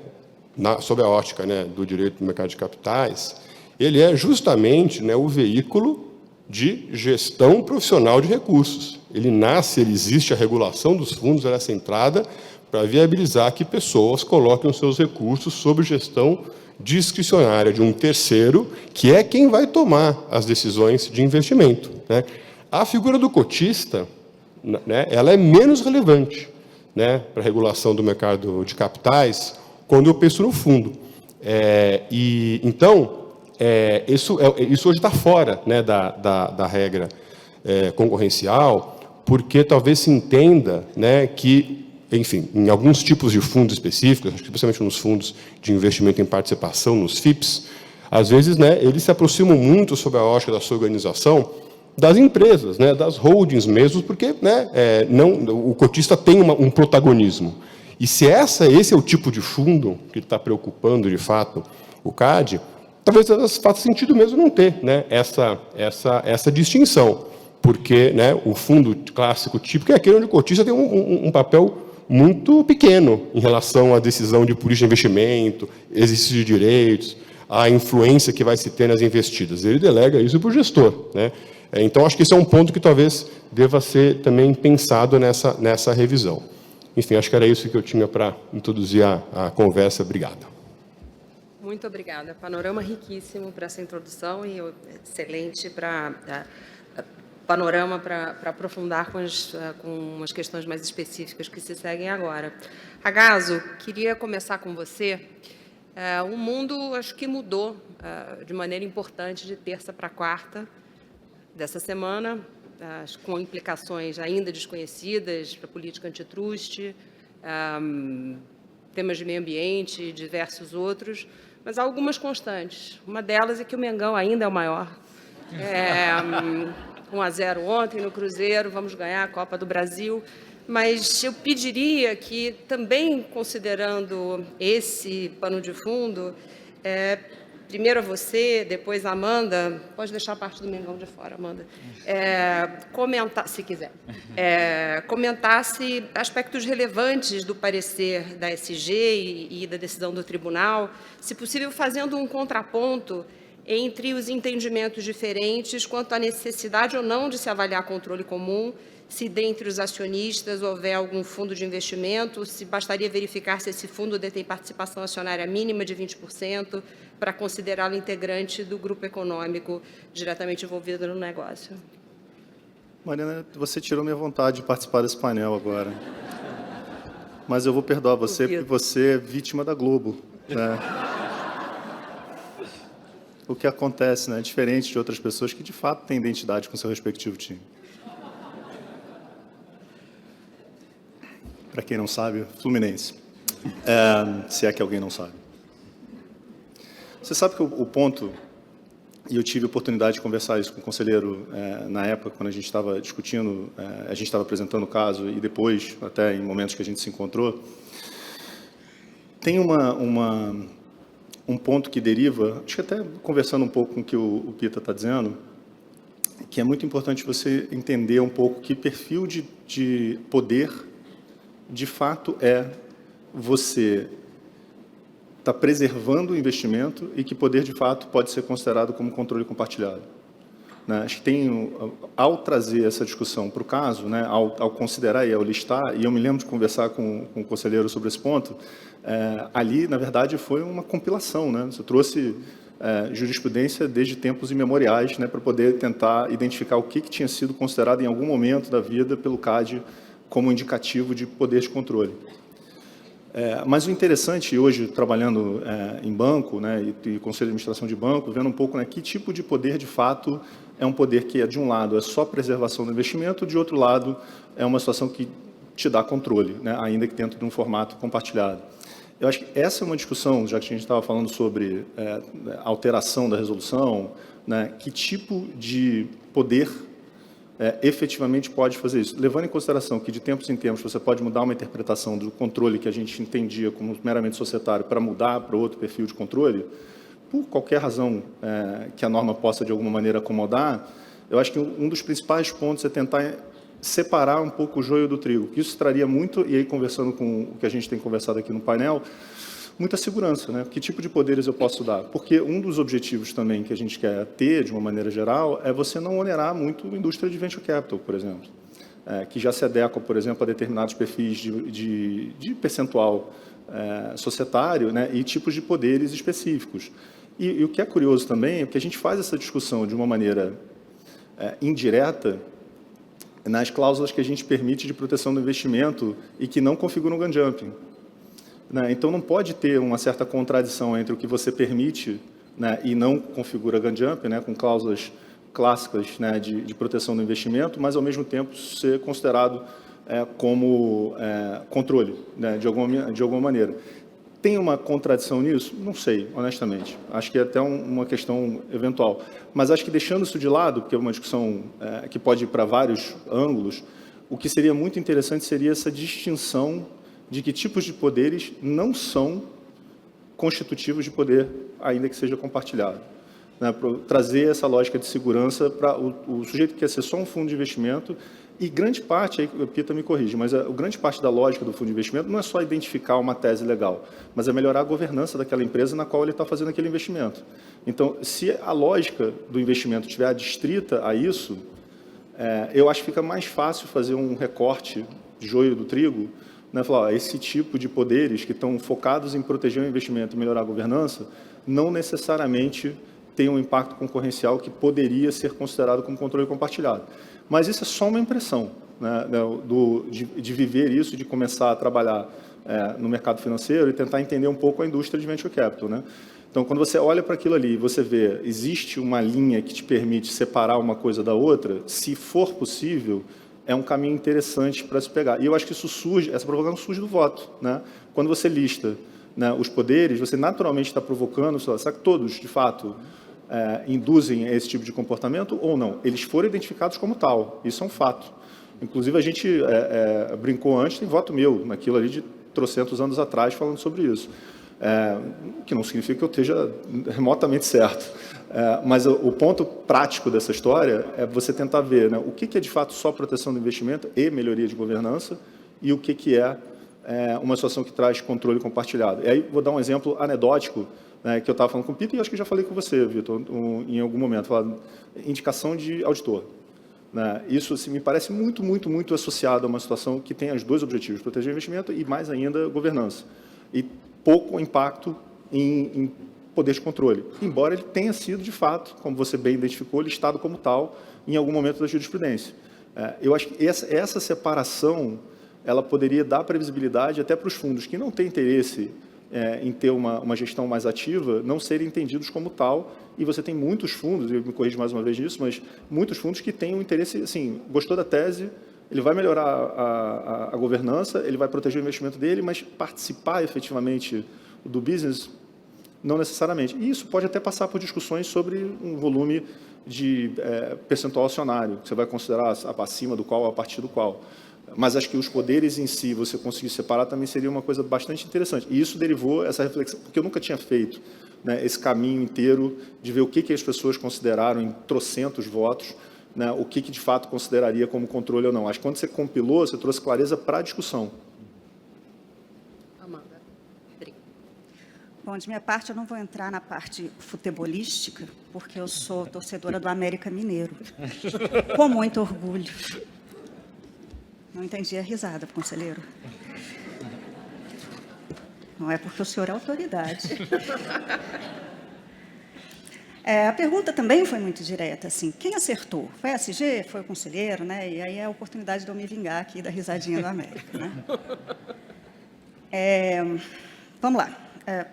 sob a ótica, né, do direito do mercado de capitais, ele é justamente, né, o veículo de gestão profissional de recursos. Ele nasce, ele existe, a regulação dos fundos ela é centrada para viabilizar que pessoas coloquem os seus recursos sob gestão discricionária de um terceiro, que é quem vai tomar as decisões de investimento, né? A figura do cotista, né, ela é menos relevante, né, para a regulação do mercado de capitais, quando eu penso no fundo. Então, isso hoje está fora, né, da regra concorrencial, porque talvez se entenda, né, que, enfim, em alguns tipos de fundos específicos, acho que especialmente nos fundos de investimento em participação, nos FIPs, às vezes, né, eles se aproximam muito sob a ótica da sua organização das empresas, né, das holdings mesmo, porque, né, o cotista tem um protagonismo. E se esse é o tipo de fundo que está preocupando, de fato, o CAD, talvez faça sentido mesmo não ter, né, essa distinção, porque, né, o fundo clássico típico é aquele onde o cotista tem um papel muito pequeno em relação à decisão de política de investimento, exercício de direitos, a influência que vai se ter nas investidas. Ele delega isso para o gestor, né? Então, acho que esse é um ponto que talvez deva ser também pensado nessa revisão. Enfim, acho que era isso que eu tinha para introduzir a conversa. Obrigado. Muito obrigada. Panorama riquíssimo para essa introdução e excelente panorama para aprofundar com as questões mais específicas que se seguem agora. Ragazzo, queria começar com você. O mundo, acho que mudou de maneira importante de terça para quarta dessa semana, com implicações ainda desconhecidas para a política antitruste, temas de meio ambiente e diversos outros, mas há algumas constantes. Uma delas é que o Mengão ainda é o maior. 1-0 ontem no Cruzeiro, vamos ganhar a Copa do Brasil, mas eu pediria que, também considerando esse pano de fundo, primeiro a você, depois a Amanda, pode deixar a parte do Mengão de fora, Amanda, comentar, se quiser, comentasse aspectos relevantes do parecer da SG e da decisão do tribunal, se possível fazendo um contraponto entre os entendimentos diferentes quanto à necessidade ou não de se avaliar controle comum, se dentre os acionistas houver algum fundo de investimento, se bastaria verificar se esse fundo detém participação acionária mínima de 20% para considerá-lo integrante do grupo econômico diretamente envolvido no negócio. Mariana, você tirou minha vontade de participar desse painel agora. Mas eu vou perdoar você, porque você é vítima da Globo, né? O que acontece, né, diferente de outras pessoas que, de fato, têm identidade com seu respectivo time. Para quem não sabe, Fluminense. Se é que alguém não sabe. Você sabe que o ponto, e eu tive a oportunidade de conversar isso com o conselheiro na época, quando a gente estava discutindo, a gente estava apresentando o caso, e depois, até em momentos que a gente se encontrou, tem um ponto que deriva, acho que até conversando um pouco com o que o Pita está dizendo, que é muito importante você entender um pouco que perfil de poder, de fato, você está preservando o investimento e que poder, de fato, pode ser considerado como controle compartilhado. Né? Acho que ao trazer essa discussão para o caso, né, ao considerar e ao listar, e eu me lembro de conversar com o conselheiro sobre esse ponto, ali, na verdade, foi uma compilação, né? Você trouxe jurisprudência desde tempos imemoriais, né, para poder tentar identificar o que tinha sido considerado em algum momento da vida pelo CAD como indicativo de poder de controle. Mas o interessante, hoje, trabalhando em banco, né, e conselho de administração de banco, vendo um pouco, né, que tipo de poder, de fato, é um poder que, de um lado, é só preservação do investimento, de outro lado, é uma situação que te dá controle, né, ainda que dentro de um formato compartilhado. Eu acho que essa é uma discussão, já que a gente estava falando sobre alteração da resolução, né, que tipo de poder efetivamente pode fazer isso, levando em consideração que, de tempos em tempos, você pode mudar uma interpretação do controle que a gente entendia como meramente societário para mudar para outro perfil de controle, por qualquer razão que a norma possa, de alguma maneira, acomodar. Eu acho que um dos principais pontos é tentar separar um pouco o joio do trigo. Isso traria muito, e aí conversando com o que a gente tem conversado aqui no painel, muita segurança, né? Que tipo de poderes eu posso dar? Porque um dos objetivos também que a gente quer ter, de uma maneira geral, é você não onerar muito a indústria de venture capital, por exemplo, que já se adequa, por exemplo, a determinados perfis de percentual societário, né? E tipos de poderes específicos. E o que é curioso também é que a gente faz essa discussão de uma maneira indireta nas cláusulas que a gente permite de proteção do investimento e que não configuram o gun jumping. Então, não pode ter uma certa contradição entre o que você permite, né, e não configura gun jumping, né, com cláusulas clássicas, né, de proteção do investimento, mas, ao mesmo tempo, ser considerado como controle, né, de alguma maneira. Tem uma contradição nisso? Não sei, honestamente. Acho que é até uma questão eventual. Mas acho que, deixando isso de lado, porque é uma discussão que pode ir para vários ângulos, o que seria muito interessante seria essa distinção de que tipos de poderes não são constitutivos de poder, ainda que seja compartilhado. Né, para trazer essa lógica de segurança para o sujeito que quer ser só um fundo de investimento, e grande parte, aí o Pita me corrige, mas a grande parte da lógica do fundo de investimento não é só identificar uma tese legal, mas é melhorar a governança daquela empresa na qual ele está fazendo aquele investimento. Então, se a lógica do investimento estiver adstrita a isso, eu acho que fica mais fácil fazer um recorte de joio do trigo, né, falar, esse tipo de poderes que estão focados em proteger o investimento e melhorar a governança, não necessariamente tem um impacto concorrencial que poderia ser considerado como controle compartilhado. Mas isso é só uma impressão, né, de viver isso, de começar a trabalhar no mercado financeiro e tentar entender um pouco a indústria de venture capital, né? Então, quando você olha para aquilo ali e você vê, existe uma linha que te permite separar uma coisa da outra, se for possível, é um caminho interessante para se pegar. E eu acho que isso surge, essa provocação surge do voto, né? Quando você lista, né, os poderes, você naturalmente está provocando, será que todos, de fato, induzem esse tipo de comportamento ou não? Eles foram identificados como tal, isso é um fato. Inclusive, a gente brincou antes, tem voto meu, naquilo ali de trocentos anos atrás, falando sobre isso. Que não significa que eu esteja remotamente certo. Mas o ponto prático dessa história é você tentar ver, né, o que é de fato só proteção do investimento e melhoria de governança e o que é uma situação que traz controle compartilhado. E aí vou dar um exemplo anedótico, né, que eu estava falando com o Pita e acho que já falei com você, Vitor, em algum momento, falando, indicação de auditor. Né, isso assim, me parece muito, muito, muito associado a uma situação que tem os dois objetivos, proteger o investimento e, mais ainda, governança. E pouco impacto em poder de controle, embora ele tenha sido, de fato, como você bem identificou, listado como tal em algum momento da jurisprudência. Eu acho que essa separação ela poderia dar previsibilidade até para os fundos que não têm interesse em ter uma gestão mais ativa, não serem entendidos como tal, e você tem muitos fundos, eu me corrijo mais uma vez nisso, mas muitos fundos que têm um interesse, assim, gostou da tese, ele vai melhorar a governança, ele vai proteger o investimento dele, mas participar efetivamente do business, não necessariamente. E isso pode até passar por discussões sobre um volume de percentual acionário, que você vai considerar acima do qual, a partir do qual. Mas acho que os poderes em si, você conseguir separar, também seria uma coisa bastante interessante. E isso derivou essa reflexão, porque eu nunca tinha feito, né, esse caminho inteiro de ver o que as pessoas consideraram em trocentos votos, né, o que de fato consideraria como controle ou não. Acho que quando você compilou, você trouxe clareza para a discussão. Amanda. Rodrigo. Bom, de minha parte, eu não vou entrar na parte futebolística, porque eu sou torcedora do América Mineiro. Com muito orgulho. Não entendi a risada, conselheiro. Não é porque o senhor é autoridade. A pergunta também foi muito direta, assim, quem acertou? Foi a SG? Foi o conselheiro, né? E aí é a oportunidade de eu me vingar aqui da risadinha do América, né? Vamos lá.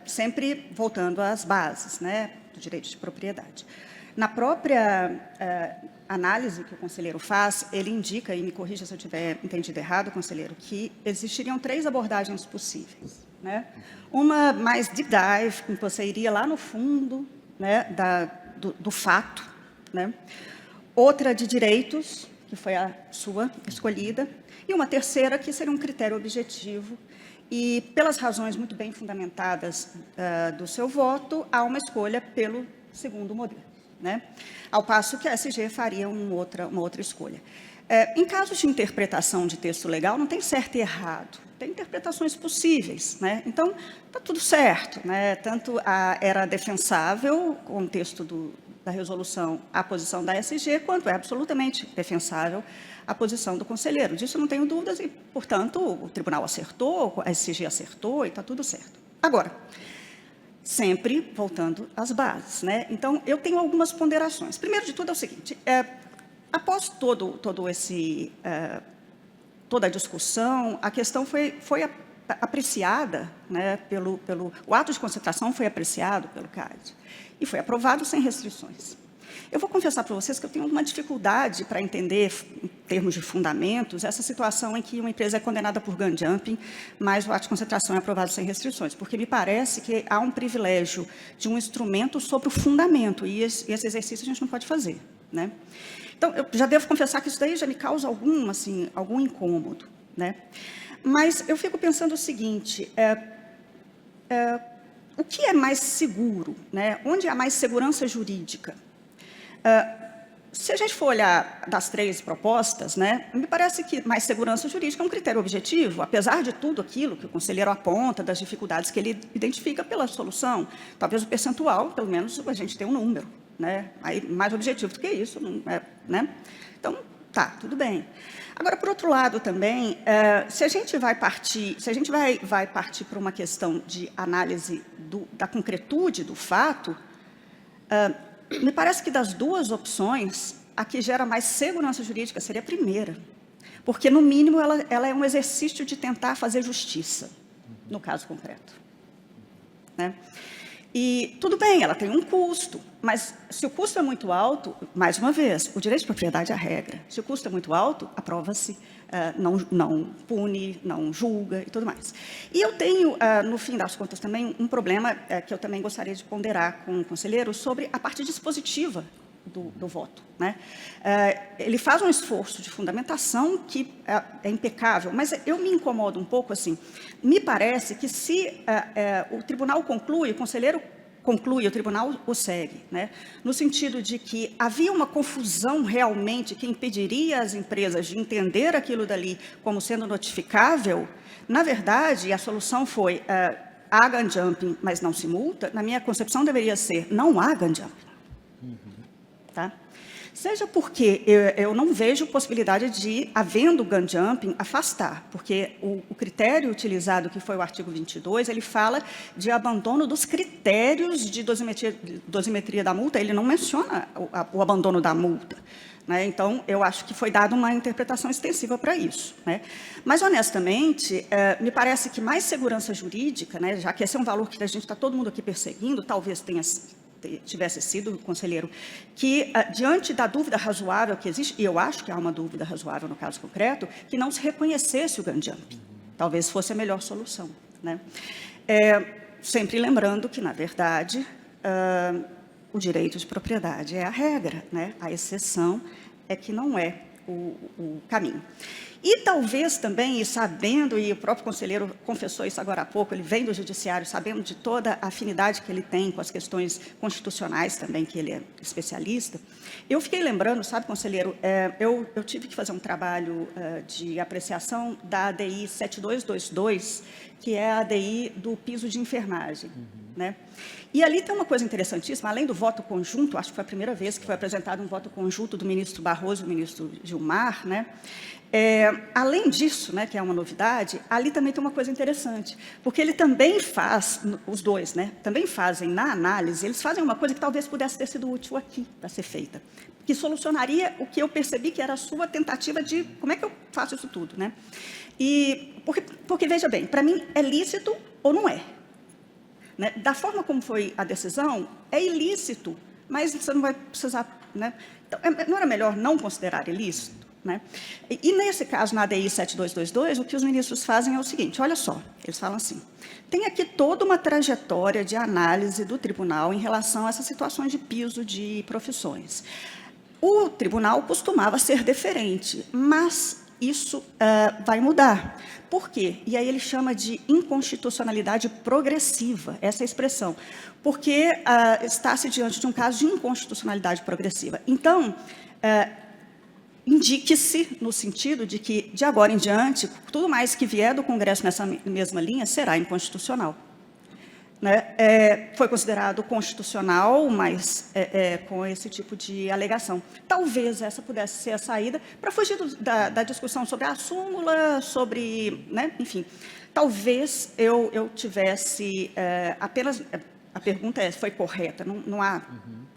Sempre voltando às bases, né, do direito de propriedade. Na própria análise que o conselheiro faz, ele indica, e me corrija se eu tiver entendido errado, conselheiro, que existiriam 3 abordagens possíveis, né? Uma mais deep dive, em que você iria lá no fundo, né, do fato, né? Outra de direitos, que foi a sua escolhida, e uma terceira que seria um critério objetivo, e pelas razões muito bem fundamentadas do seu voto, há uma escolha pelo segundo modelo, né? Ao passo que a SG faria uma outra escolha. Em casos de interpretação de texto legal, não tem certo e errado, tem interpretações possíveis, né? Então, está tudo certo, né? Tanto era defensável, com o texto da resolução, a posição da SG, quanto é absolutamente defensável a posição do conselheiro. Disso eu não tenho dúvidas e, portanto, o tribunal acertou, a SG acertou e está tudo certo. Agora, sempre voltando às bases, né? Então, eu tenho algumas ponderações. Primeiro de tudo é o seguinte, após toda a discussão, a questão foi apreciada, né, o ato de concentração foi apreciado pelo CAD e foi aprovado sem restrições. Eu vou confessar para vocês que eu tenho uma dificuldade para entender, em termos de fundamentos, essa situação em que uma empresa é condenada por gun jumping, mas o ato de concentração é aprovado sem restrições, porque me parece que há um privilégio de um instrumento sobre o fundamento, e esse exercício a gente não pode fazer, né? Então, eu já devo confessar que isso daí já me causa algum incômodo, né? Mas eu fico pensando o seguinte, o que é mais seguro, né? Onde há mais segurança jurídica? Se a gente for olhar das 3 propostas, né, me parece que mais segurança jurídica é um critério objetivo, apesar de tudo aquilo que o conselheiro aponta, das dificuldades que ele identifica pela solução. Talvez o percentual, pelo menos, a gente tem um número, né? Aí, mais objetivo do que isso, né? Então, tá, tudo bem. Agora, por outro lado, também, se a gente vai partir para uma questão de análise da concretude do fato, me parece que das 2 opções, a que gera mais segurança jurídica seria a primeira, porque, no mínimo, ela é um exercício de tentar fazer justiça, no caso concreto, né? E, tudo bem, ela tem um custo, mas se o custo é muito alto, mais uma vez, o direito de propriedade é a regra. Se o custo é muito alto, aprova-se, não pune, não julga e tudo mais. E eu tenho, no fim das contas, também um problema que eu também gostaria de ponderar com o conselheiro sobre a parte dispositiva do voto, né? Ele faz um esforço de fundamentação que é impecável, mas eu me incomodo um pouco assim. Me parece que se o tribunal conclui, o conselheiro conclui, o tribunal o segue, né? No sentido de que havia uma confusão realmente que impediria as empresas de entender aquilo dali como sendo notificável. Na verdade, a solução foi há gun jumping, mas não se multa. Na minha concepção, deveria ser não há gun jumping. Tá? Seja porque eu não vejo possibilidade de, havendo gun jumping, afastar, porque o critério utilizado, que foi o artigo 22, ele fala de abandono dos critérios de dosimetria da multa, ele não menciona o abandono da multa, né? Então, eu acho que foi dada uma interpretação extensiva para isso, né? Mas, honestamente, me parece que mais segurança jurídica, né, já que esse é um valor que a gente está todo mundo aqui perseguindo, talvez tivesse sido, conselheiro, que, diante da dúvida razoável que existe, e eu acho que há uma dúvida razoável no caso concreto, que não se reconhecesse o gun jumping. Talvez fosse a melhor solução, né? Sempre lembrando que, na verdade, o direito de propriedade é a regra, né? A exceção é que não é o caminho. E talvez também, e sabendo, e o próprio conselheiro confessou isso agora há pouco, ele vem do judiciário, sabendo de toda a afinidade que ele tem com as questões constitucionais também, que ele é especialista, eu fiquei lembrando, sabe, conselheiro, eu tive que fazer um trabalho de apreciação da ADI 7222, que é a ADI do piso de enfermagem, né? E ali tem uma coisa interessantíssima, além do voto conjunto, acho que foi a primeira vez que foi apresentado um voto conjunto do ministro Barroso e do ministro Gilmar, né? Além disso, né, que é uma novidade, ali também tem uma coisa interessante, porque ele também faz, os dois, né, também fazem na análise, eles fazem uma coisa que talvez pudesse ter sido útil aqui para ser feita, que solucionaria o que eu percebi que era a sua tentativa de como é que eu faço isso tudo, né? E porque veja bem, para mim é lícito ou não é, né? Da forma como foi a decisão, é ilícito, mas você não vai precisar, né? Então, não era melhor não considerar ilícito, né? E nesse caso, na ADI 7222, o que os ministros fazem é o seguinte, olha só, eles falam assim, tem aqui toda uma trajetória de análise do tribunal em relação a essas situações de piso de profissões. O tribunal costumava ser deferente, mas isso vai mudar. Por quê? E aí ele chama de inconstitucionalidade progressiva, essa é a expressão, porque está-se diante de um caso de inconstitucionalidade progressiva. Então, indique-se no sentido de que, de agora em diante, tudo mais que vier do Congresso nessa mesma linha será inconstitucional. Né? Foi considerado constitucional, mas com esse tipo de alegação. Talvez essa pudesse ser a saída para fugir da discussão sobre a súmula, sobre, né? Enfim, talvez eu tivesse apenas... A pergunta foi correta, não há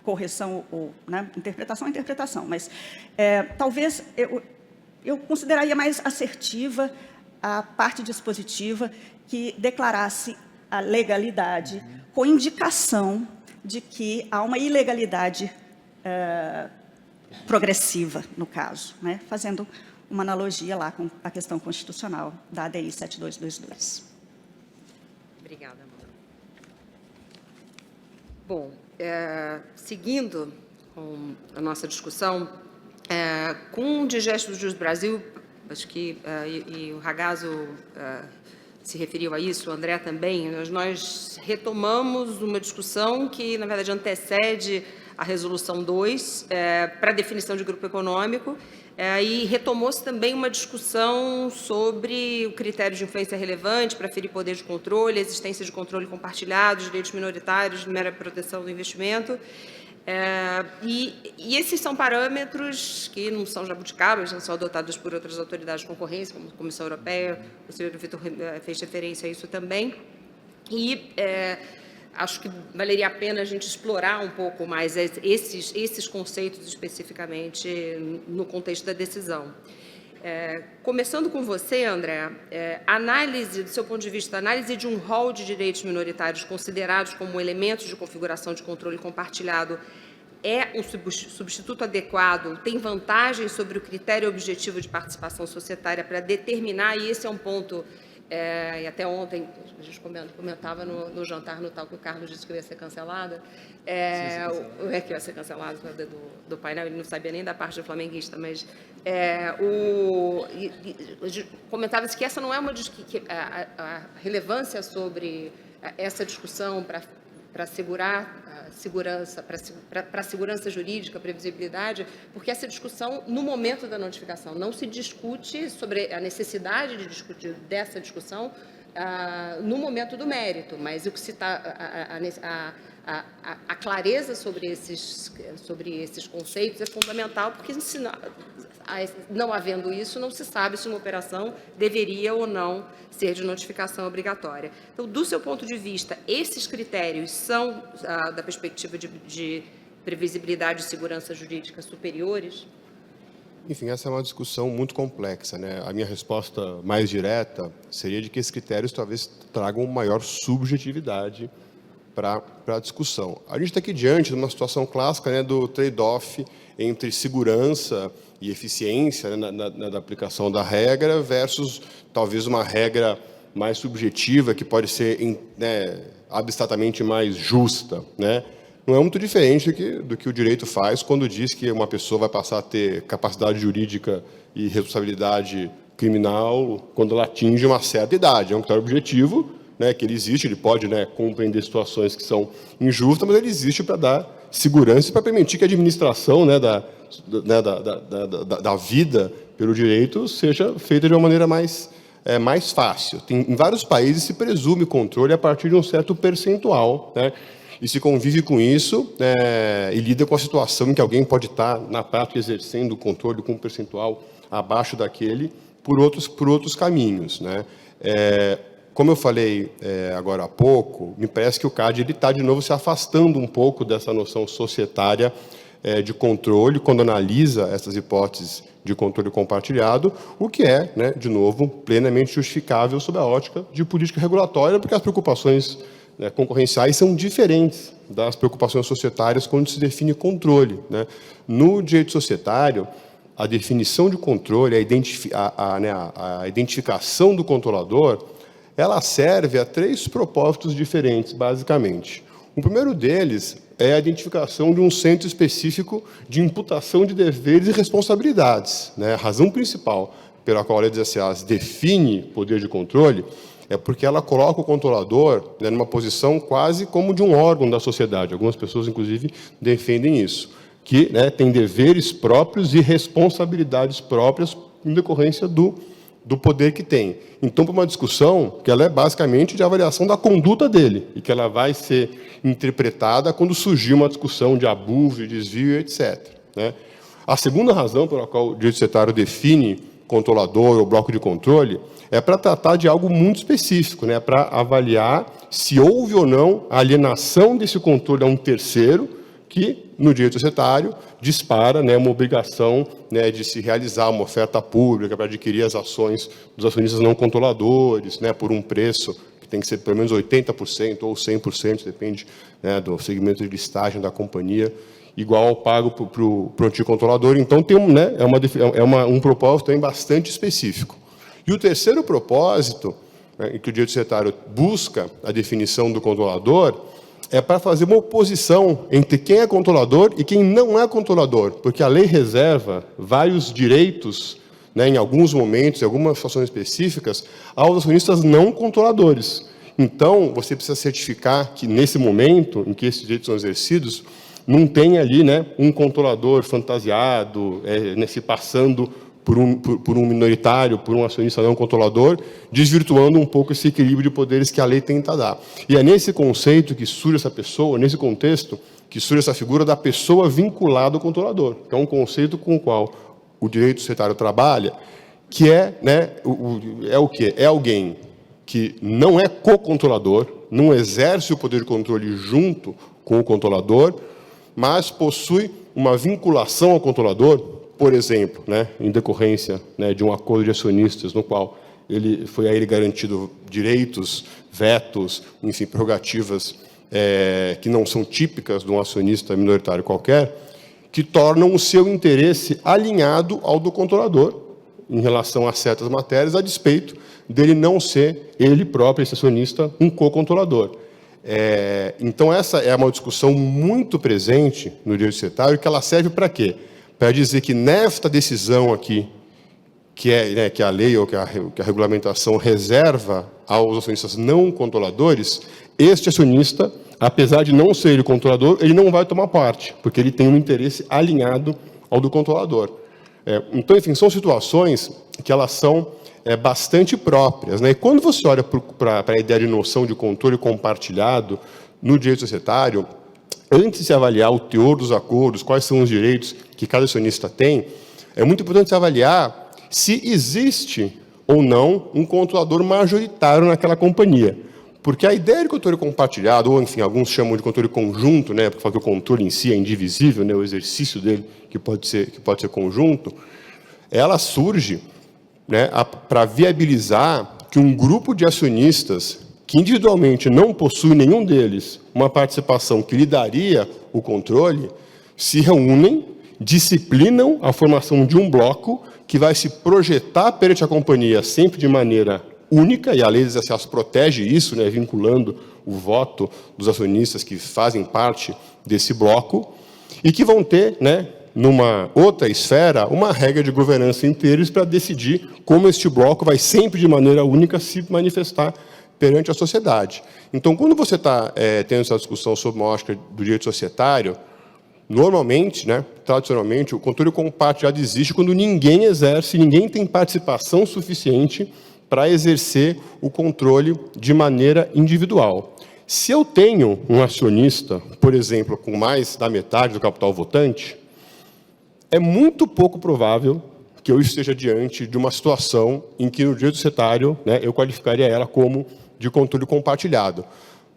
correção ou né? Interpretação é interpretação, mas talvez eu consideraria mais assertiva a parte dispositiva que declarasse a legalidade com indicação de que há uma ilegalidade progressiva, no caso, né? Fazendo uma analogia lá com a questão constitucional da ADI 7222. Obrigada, Amanda. Bom, seguindo com a nossa discussão, com o Digesto do Jus Brasil, acho que e o Ragazzo se referiu a isso, o André também, nós retomamos uma discussão que, na verdade, antecede a Resolução 2 para a definição de grupo econômico, e retomou-se também uma discussão sobre o critério de influência relevante para aferir poder de controle, a existência de controle compartilhado, direitos minoritários, mera proteção do investimento. E esses são parâmetros que não são jabuticabas, não são adotados por outras autoridades de concorrência, como a Comissão Europeia, o senhor Vitor fez referência a isso também, e acho que valeria a pena a gente explorar um pouco mais esses conceitos especificamente no contexto da decisão. Começando com você, André, análise, do seu ponto de vista, análise de um rol de direitos minoritários considerados como elementos de configuração de controle compartilhado é um substituto adequado, tem vantagem sobre o critério objetivo de participação societária para determinar, e esse é um ponto, e até ontem a gente comentava no jantar no tal que o Carlos disse que eu ia ser cancelada, que ia ser cancelado do painel, ele não sabia nem da parte do flamenguista, mas comentava-se que essa não é a relevância sobre essa discussão para assegurar segurança, para a segurança jurídica, previsibilidade, porque essa discussão, no momento da notificação, não se discute sobre a necessidade de discutir dessa discussão no momento do mérito, mas o que se está a clareza sobre esses conceitos é fundamental, porque não havendo isso, não se sabe se uma operação deveria ou não ser de notificação obrigatória. Então, do seu ponto de vista, esses critérios são, da perspectiva de previsibilidade e segurança jurídica, superiores? Enfim, essa é uma discussão muito complexa, né? A minha resposta mais direta seria de que esses critérios talvez tragam maior subjetividade para a discussão. A gente está aqui diante de uma situação clássica, né, do trade-off entre segurança e eficiência, né, na aplicação da regra versus talvez uma regra mais subjetiva que pode ser, né, abstratamente mais justa, né? Não é muito diferente do que o direito faz quando diz que uma pessoa vai passar a ter capacidade jurídica e responsabilidade criminal quando ela atinge uma certa idade. É um critério objetivo, né, que ele existe, ele pode, né, compreender situações que são injustas, mas ele existe para dar segurança e para permitir que a administração, né, da vida pelo direito seja feita de uma maneira mais fácil. Em vários países se presume controle a partir de um certo percentual, né, e se convive com isso e lida com a situação em que alguém pode estar, na prática, exercendo o controle com um percentual abaixo daquele por outros caminhos, né? Como eu falei agora há pouco, me parece que o CAD está, de novo, se afastando um pouco dessa noção societária de controle, quando analisa essas hipóteses de controle compartilhado, o que é, né, de novo, plenamente justificável sob a ótica de política regulatória, porque as preocupações, né, concorrenciais são diferentes das preocupações societárias quando se define controle, né? No direito societário, a definição de controle, a identificação do controlador, ela serve a 3 propósitos diferentes, basicamente. O primeiro deles é a identificação de um centro específico de imputação de deveres e responsabilidades, né? A razão principal pela qual a Lei 10.000 define poder de controle é porque ela coloca o controlador, né, numa posição quase como de um órgão da sociedade. Algumas pessoas, inclusive, defendem isso. que, né, tem deveres próprios e responsabilidades próprias em decorrência do poder que tem. Então, para uma discussão que ela é basicamente de avaliação da conduta dele e que ela vai ser interpretada quando surgir uma discussão de abuso, de desvio, etc. Né? A segunda razão pela qual o direito societário define controlador ou bloco de controle é para tratar de algo muito específico, né? Para avaliar se houve ou não a alienação desse controle a um terceiro, que, no direito societário, dispara, né, uma obrigação, né, de se realizar uma oferta pública para adquirir as ações dos acionistas não controladores, né, por um preço que tem que ser pelo menos 80% ou 100%, depende, né, do segmento de listagem da companhia, igual ao pago para o antigo controlador. Então, tem né, um propósito também bastante específico. E o terceiro propósito, né, em que o direito societário busca a definição do controlador, é para fazer uma oposição entre quem é controlador e quem não é controlador, porque a lei reserva vários direitos, né, em alguns momentos, em algumas situações específicas, aos acionistas não controladores. Então, você precisa certificar que, nesse momento em que esses direitos são exercidos, não tem ali, né, um controlador fantasiado, né, se passando por um minoritário, por um acionista não controlador, desvirtuando um pouco esse equilíbrio de poderes que a lei tenta dar. E é nesse conceito que surge essa pessoa, nesse contexto, que surge essa figura da pessoa vinculada ao controlador, que é um conceito com o qual o direito societário trabalha, que é, né, o quê? É alguém que não é co-controlador, não exerce o poder de controle junto com o controlador, mas possui uma vinculação ao controlador, por exemplo, né, em decorrência, né, de um acordo de acionistas no qual foi a ele garantido direitos, vetos, enfim, prerrogativas que não são típicas de um acionista minoritário qualquer, que tornam o seu interesse alinhado ao do controlador em relação a certas matérias, a despeito dele não ser ele próprio, esse acionista, um co-controlador. Então, essa é uma discussão muito presente no direito societário, que ela serve para quê? Para dizer que nesta decisão aqui, né, que a lei ou que a regulamentação reserva aos acionistas não controladores, este acionista, apesar de não ser ele controlador, ele não vai tomar parte, porque ele tem um interesse alinhado ao do controlador. Então, enfim, são situações que elas são bastante próprias, né? E quando você olha para a ideia de noção de controle compartilhado no direito societário, antes de se avaliar o teor dos acordos, quais são os direitos que cada acionista tem, é muito importante se avaliar se existe ou não um controlador majoritário naquela companhia. Porque a ideia de controle compartilhado, ou, enfim, alguns chamam de controle conjunto, né, porque o controle em si é indivisível, né, o exercício dele, que pode ser conjunto, ela surge, né, para viabilizar que um grupo de acionistas que individualmente não possui nenhum deles uma participação que lhe daria o controle, se reúnem, disciplinam a formação de um bloco que vai se projetar perante a companhia sempre de maneira única, e a lei dos acessos protege isso, né, vinculando o voto dos acionistas que fazem parte desse bloco, e que vão ter, né, numa outra esfera, uma regra de governança inteiros para decidir como este bloco vai sempre de maneira única se manifestar perante a sociedade. Então, quando você está tendo essa discussão sobre uma ótica do direito societário, normalmente, né, tradicionalmente, o controle compartilhado existe quando ninguém exerce, ninguém tem participação suficiente para exercer o controle de maneira individual. Se eu tenho um acionista, por exemplo, com mais da metade do capital votante, é muito pouco provável que eu esteja diante de uma situação em que, no direito societário, né, eu qualificaria ela como de controle compartilhado.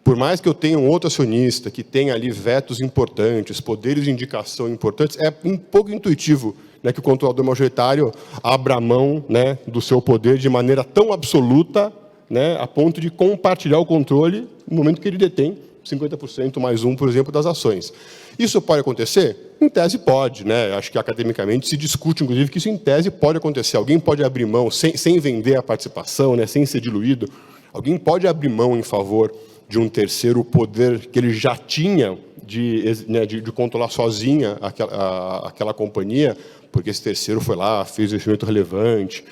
Por mais que eu tenha um outro acionista que tenha ali vetos importantes, poderes de indicação importantes, é um pouco intuitivo, né, que o controlador majoritário abra mão, né, do seu poder de maneira tão absoluta, né, a ponto de compartilhar o controle no momento que ele detém 50% mais um, por exemplo, das ações. Isso pode acontecer? Em tese pode, né? Acho que academicamente se discute, inclusive, que isso em tese pode acontecer. Alguém pode abrir mão, sem vender a participação, né, sem ser diluído, alguém pode abrir mão em favor de um terceiro poder que ele já tinha de controlar sozinha aquela companhia, porque esse terceiro foi lá, fez um investimento relevante.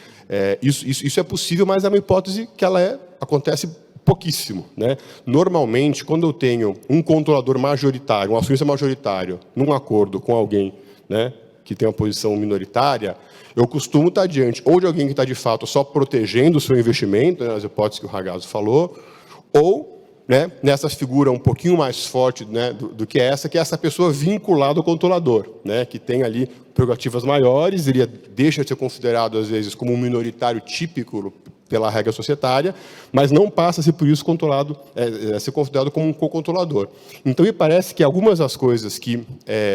Isso é possível, mas é uma hipótese que ela acontece pouquíssimo, né? Normalmente, quando eu tenho um controlador majoritário, um acionista majoritário, num acordo com alguém, né, que tem uma posição minoritária, eu costumo estar diante ou de alguém que está, de fato, só protegendo o seu investimento, né, nas hipóteses que o Ragazzo falou, ou, né, nessa figura um pouquinho mais forte, né, do que é essa pessoa vinculada ao controlador, né, que tem ali prerrogativas maiores, ele deixa de ser considerado, às vezes, como um minoritário típico pela regra societária, mas não passa a ser, por isso, controlado, ser considerado como um co-controlador. Então, me parece que algumas das coisas que,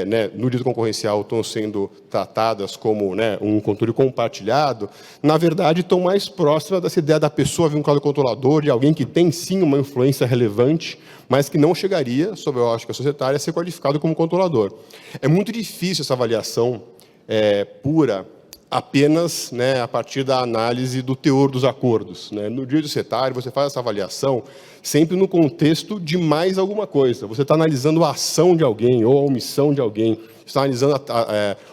né, no direito concorrencial estão sendo tratadas como, né, um controle compartilhado, na verdade, estão mais próximas dessa ideia da pessoa vinculada ao controlador, de alguém que tem, sim, uma influência relevante, mas que não chegaria, sob a lógica societária, a ser qualificado como controlador. É muito difícil essa avaliação pura, apenas, né, a partir da análise do teor dos acordos, né? No direito societário, você faz essa avaliação sempre no contexto de mais alguma coisa. Você está analisando a ação de alguém ou a omissão de alguém, você está analisando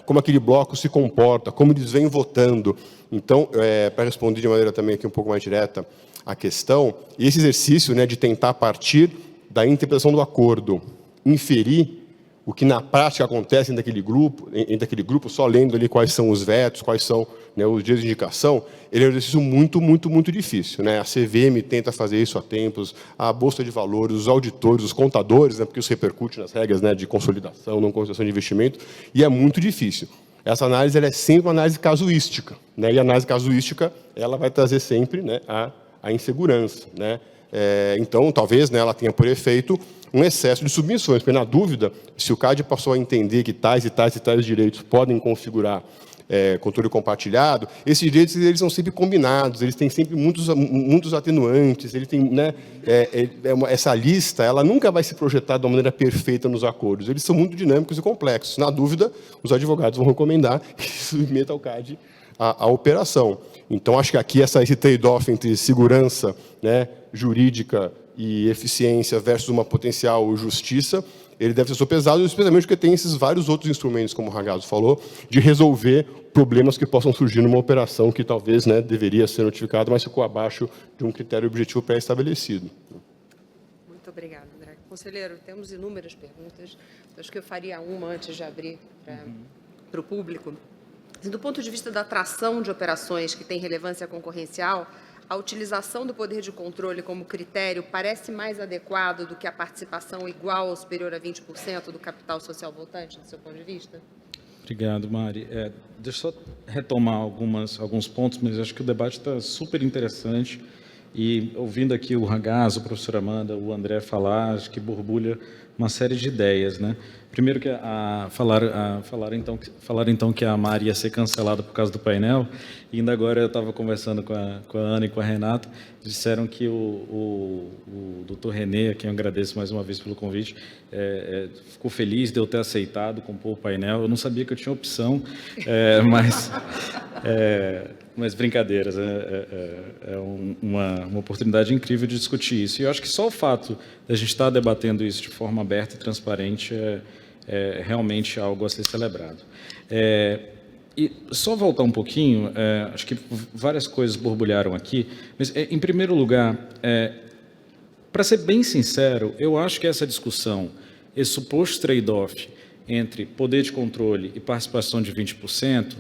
como aquele bloco se comporta, como eles vêm votando. Então, para responder de maneira também aqui um pouco mais direta a questão, esse exercício, né, de tentar, a partir da interpretação do acordo, inferir o que na prática acontece dentro daquele grupo, só lendo ali quais são os vetos, quais são, né, os dias de indicação, ele é um exercício muito, muito, muito difícil, né? A CVM tenta fazer isso há tempos, a Bolsa de Valores, os auditores, os contadores, né, porque isso repercute nas regras, né, de consolidação, não consolidação de investimento, e é muito difícil. Essa análise ela é sempre uma análise casuística, né? E a análise casuística ela vai trazer sempre, né, a insegurança, né? Então, talvez, né, ela tenha por efeito um excesso de submissões, porque, na dúvida, se o CAD passou a entender que tais e tais e tais direitos podem configurar controle compartilhado, esses direitos eles são sempre combinados, eles têm sempre muitos atenuantes, ele tem, né, essa lista ela nunca vai se projetar de uma maneira perfeita nos acordos, eles são muito dinâmicos e complexos. Na dúvida, os advogados vão recomendar que se submeta ao CAD a operação. Então, acho que aqui esse trade-off entre segurança, né, jurídica e eficiência versus uma potencial justiça, ele deve ser sopesado, especialmente porque tem esses vários outros instrumentos, como o Ragazzo falou, de resolver problemas que possam surgir numa operação que talvez, né, deveria ser notificada, mas ficou abaixo de um critério objetivo pré-estabelecido. Muito obrigada, André. Conselheiro, temos inúmeras perguntas. Acho que eu faria uma antes de abrir para o público. Do ponto de vista da atração de operações que têm relevância concorrencial, a utilização do poder de controle como critério parece mais adequado do que a participação igual ou superior a 20% do capital social voltante, do seu ponto de vista? Obrigado, Mari. Deixa eu só retomar alguns pontos, mas acho que o debate está super interessante e, ouvindo aqui o Ragazzo, a professora Amanda, o André falar, acho que borbulha uma série de ideias, né? Primeiro que falaram então que a Mari ia ser cancelada por causa do painel, e ainda agora eu estava conversando com a Ana e com a Renata, disseram que o doutor René, a quem eu agradeço mais uma vez pelo convite, ficou feliz de eu ter aceitado compor o painel. Eu não sabia que eu tinha opção, mas brincadeiras, uma oportunidade incrível de discutir isso. E eu acho que só o fato de a gente estar debatendo isso de forma aberta e transparente é realmente algo a ser celebrado. E só voltar um pouquinho, acho que várias coisas borbulharam aqui, mas, em primeiro lugar, para ser bem sincero, eu acho que essa discussão, esse suposto trade-off entre poder de controle e participação de 20%,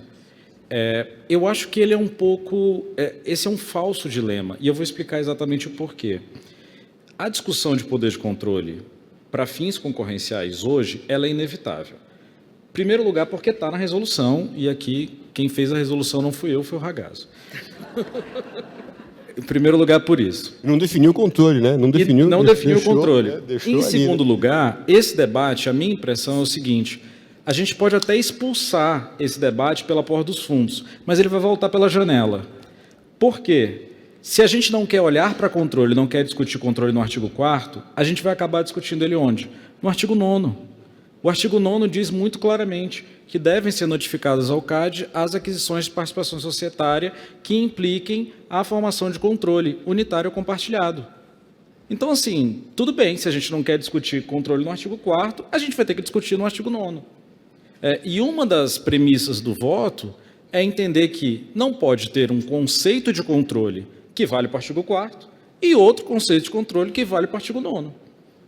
eu acho que ele é um pouco... esse é um falso dilema, e eu vou explicar exatamente o porquê. A discussão de poder de controle para fins concorrenciais hoje, ela é inevitável. Em primeiro lugar, porque está na resolução, e aqui quem fez a resolução não fui eu, foi o Ragazzo. Em primeiro lugar, por isso. Não definiu o controle, né? Não definiu o controle. Em segundo lugar, esse debate, a minha impressão é o seguinte: a gente pode até expulsar esse debate pela porta dos fundos, mas ele vai voltar pela janela. Por quê? Se a gente não quer olhar para controle, não quer discutir controle no artigo 4º, a gente vai acabar discutindo ele onde? No artigo 9º. O artigo 9º diz muito claramente que devem ser notificadas ao CAD as aquisições de participação societária que impliquem a formação de controle unitário ou compartilhado. Então, assim, tudo bem, se a gente não quer discutir controle no artigo 4º, a gente vai ter que discutir no artigo 9º. E uma das premissas do voto é entender que não pode ter um conceito de controle que vale para o artigo 4º e outro conceito de controle que vale para o artigo 9º.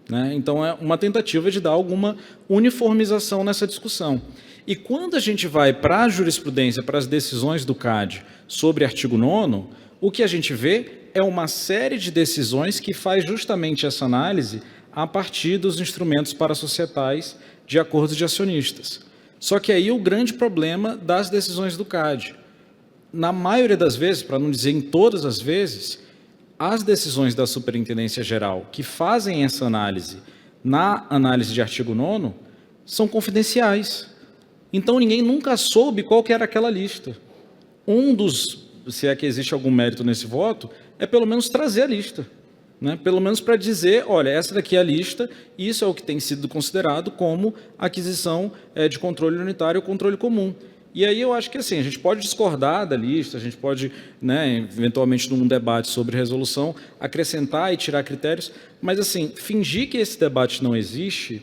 Né? Então, é uma tentativa de dar alguma uniformização nessa discussão. E quando a gente vai para a jurisprudência, para as decisões do CAD sobre artigo 9º, o que a gente vê é uma série de decisões que faz justamente essa análise a partir dos instrumentos parasocietais de acordos de acionistas. Só que aí o grande problema das decisões do CAD. Na maioria das vezes, para não dizer em todas as vezes, as decisões da Superintendência Geral que fazem essa análise na análise de artigo 9º são confidenciais. Então, ninguém nunca soube qual que era aquela lista. Se é que existe algum mérito nesse voto, é pelo menos trazer a lista. Né? Pelo menos para dizer, olha, essa daqui é a lista, e isso é o que tem sido considerado como aquisição de controle unitário ou controle comum. E aí eu acho que assim, a gente pode discordar da lista, a gente pode, né, eventualmente, num debate sobre resolução, acrescentar e tirar critérios, mas assim, fingir que esse debate não existe,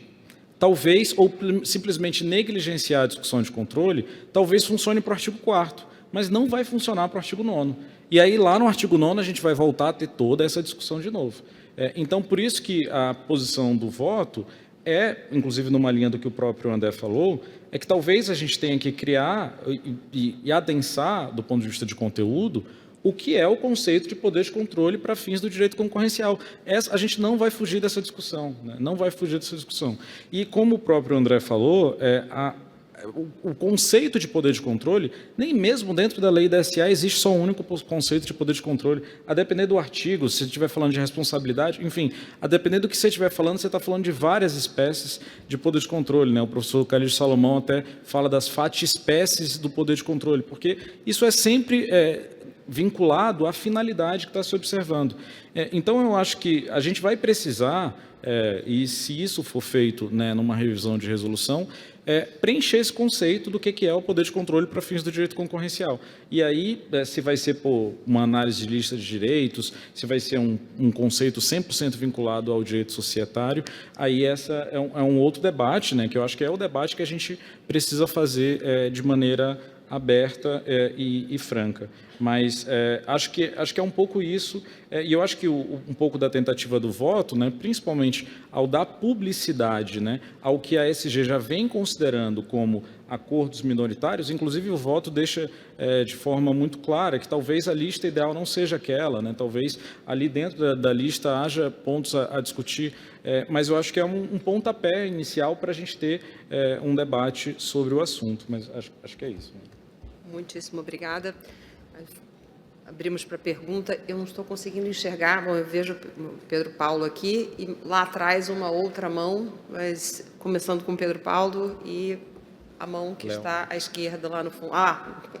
talvez, ou simplesmente negligenciar a discussão de controle, talvez funcione para o artigo 4º, mas não vai funcionar para o artigo 9º. E aí, lá no artigo 9º, a gente vai voltar a ter toda essa discussão de novo. Então, por isso que a posição do voto inclusive numa linha do que o próprio André falou, é que talvez a gente tenha que criar e adensar, do ponto de vista de conteúdo, o que é o conceito de poder de controle para fins do direito concorrencial. A gente não vai fugir dessa discussão, né? Não vai fugir dessa discussão. E como o próprio André falou, o conceito de poder de controle, nem mesmo dentro da lei da SA existe só um único conceito de poder de controle. A depender do artigo, se você estiver falando de responsabilidade, enfim, a depender do que você estiver falando, você está falando de várias espécies de poder de controle. Né? O professor Calixto Salomão até fala das espécies do poder de controle, porque isso é sempre vinculado à finalidade que está se observando. Então, eu acho que a gente vai precisar, e se isso for feito, né, numa revisão de resolução, preencher esse conceito do que é o poder de controle para fins do direito concorrencial. E aí, se vai ser por uma análise de lista de direitos, se vai ser um conceito 100% vinculado ao direito societário, aí essa é um outro debate, né, que eu acho que é o debate que a gente precisa fazer de maneira aberta e franca. Mas acho que é um pouco isso, e eu acho que um pouco da tentativa do voto, né, principalmente ao dar publicidade, né, ao que a SG já vem considerando como acordos minoritários, inclusive o voto deixa de forma muito clara que talvez a lista ideal não seja aquela, né, talvez ali dentro da lista haja pontos a discutir, mas eu acho que é um pontapé inicial para a gente ter um debate sobre o assunto, mas acho que é isso. Muitíssimo obrigada. Abrimos para pergunta. Eu não estou conseguindo enxergar. Bom, eu vejo o Pedro Paulo aqui e lá atrás uma outra mão, mas começando com o Pedro Paulo e a mão que Léo. está à esquerda lá no fundo.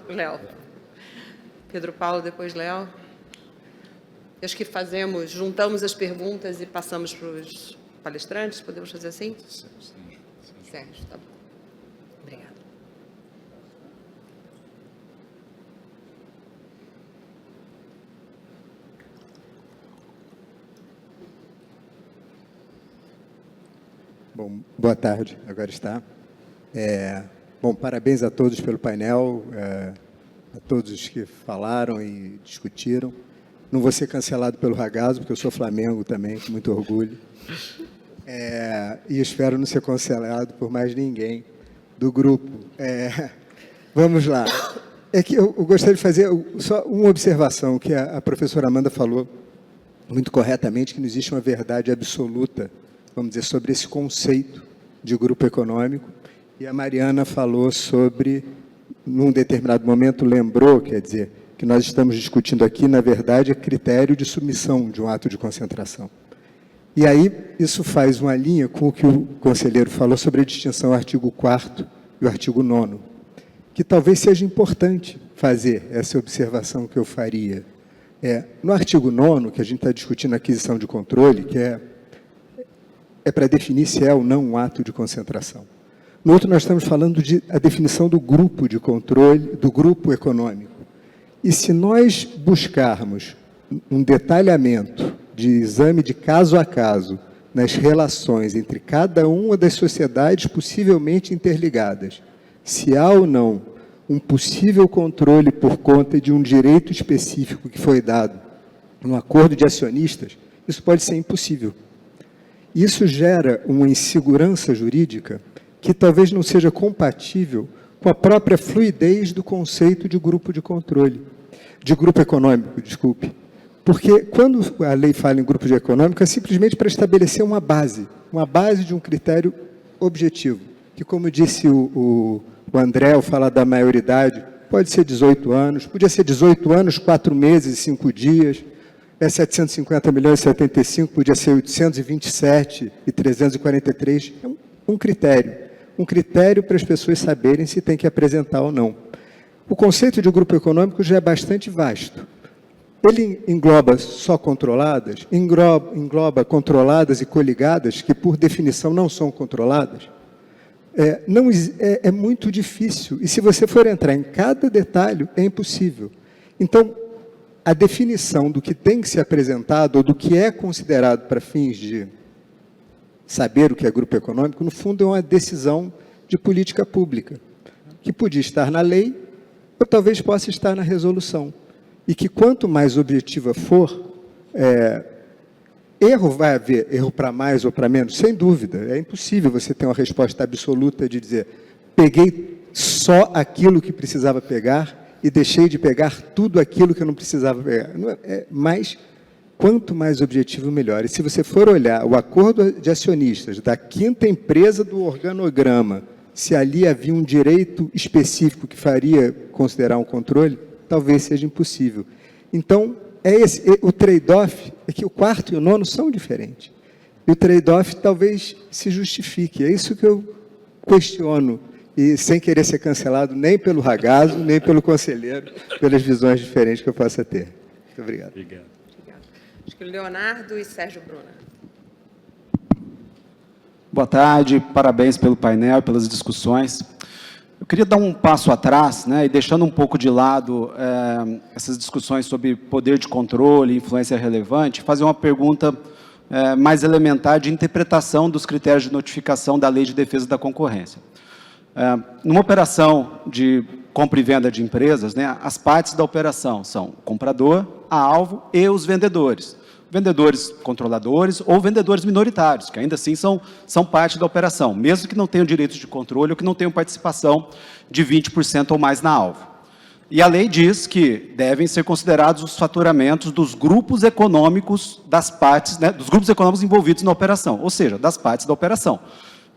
Léo. Pedro Paulo, depois Léo. Acho que juntamos as perguntas e passamos para os palestrantes. Podemos fazer assim? Sérgio, tá bom. Obrigada. Bom, boa tarde, agora está. Bom, parabéns a todos pelo painel, a todos os que falaram e discutiram. Não vou ser cancelado pelo Ragazzo, porque eu sou Flamengo também, com muito orgulho. E espero não ser cancelado por mais ninguém do grupo. Vamos lá. É que eu gostaria de fazer só uma observação, que a professora Amanda falou muito corretamente, que não existe uma verdade absoluta, vamos dizer, sobre esse conceito de grupo econômico, e a Mariana falou sobre, num determinado momento, lembrou, quer dizer, que nós estamos discutindo aqui, na verdade, é critério de submissão de um ato de concentração. E aí, isso faz uma linha com o que o conselheiro falou sobre a distinção artigo 4º e o artigo 9º, que talvez seja importante fazer essa observação que eu faria. No artigo 9º, que a gente está discutindo a aquisição de controle, que é para definir se é ou não um ato de concentração. No outro, nós estamos falando a definição do grupo de controle, do grupo econômico. E se nós buscarmos um detalhamento de exame de caso a caso nas relações entre cada uma das sociedades possivelmente interligadas, se há ou não um possível controle por conta de um direito específico que foi dado no acordo de acionistas, isso pode ser impossível. Isso gera uma insegurança jurídica que talvez não seja compatível com a própria fluidez do conceito de grupo de controle, de grupo econômico, desculpe. Porque quando a lei fala em grupo de econômico, é simplesmente para estabelecer uma base de um critério objetivo, que, como disse o André, ao falar da maioridade, pode ser 18 anos, podia ser 18 anos, 4 meses e 5 dias, 750 milhões e 75, podia ser 827 e 343, é um critério para as pessoas saberem se tem que apresentar ou não. O conceito de grupo econômico já é bastante vasto. Ele engloba só controladas, engloba controladas e coligadas, que por definição não são controladas. É muito difícil, e se você for entrar em cada detalhe, é impossível. Então, a definição do que tem que ser apresentado, ou do que é considerado para fins de saber o que é grupo econômico, no fundo é uma decisão de política pública, que podia estar na lei, ou talvez possa estar na resolução. E que quanto mais objetiva for, erro vai haver, erro para mais ou para menos, sem dúvida. É impossível você ter uma resposta absoluta de dizer, peguei só aquilo que precisava pegar e deixei de pegar tudo aquilo que eu não precisava pegar. Mas, quanto mais objetivo, melhor. E se você for olhar o acordo de acionistas da 5ª empresa do organograma, se ali havia um direito específico que faria considerar um controle, talvez seja impossível. Então, o trade-off é que o 4º e o 9º são diferentes. E o trade-off talvez se justifique. É isso que eu questiono, e sem querer ser cancelado nem pelo Ragazzo, nem pelo conselheiro, pelas visões diferentes que eu possa ter. Muito obrigado. Obrigado. Acho que Leonardo e Sérgio Bruna. Boa tarde, parabéns pelo painel, pelas discussões. Eu queria dar um passo atrás, né, e deixando um pouco de lado essas discussões sobre poder de controle, influência relevante, fazer uma pergunta mais elementar de interpretação dos critérios de notificação da Lei de Defesa da Concorrência. Numa operação de compra e venda de empresas, né, as partes da operação são o comprador, a alvo e os vendedores. Vendedores controladores ou vendedores minoritários, que ainda assim são parte da operação, mesmo que não tenham direitos de controle ou que não tenham participação de 20% ou mais na alvo. E a lei diz que devem ser considerados os faturamentos dos grupos econômicos das partes, né, dos grupos econômicos envolvidos na operação, ou seja, das partes da operação,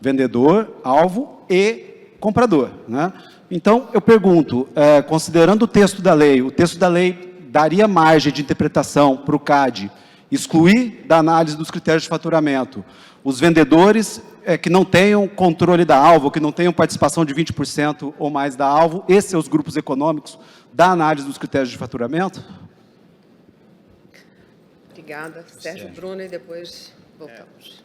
vendedor, alvo e comprador, né? Então, eu pergunto, considerando o texto da lei daria margem de interpretação para o CAD excluir da análise dos critérios de faturamento os vendedores que não tenham controle da alvo, que não tenham participação de 20% ou mais da alvo, e seus grupos econômicos, da análise dos critérios de faturamento? Obrigada. Sérgio Bruna, e depois voltamos.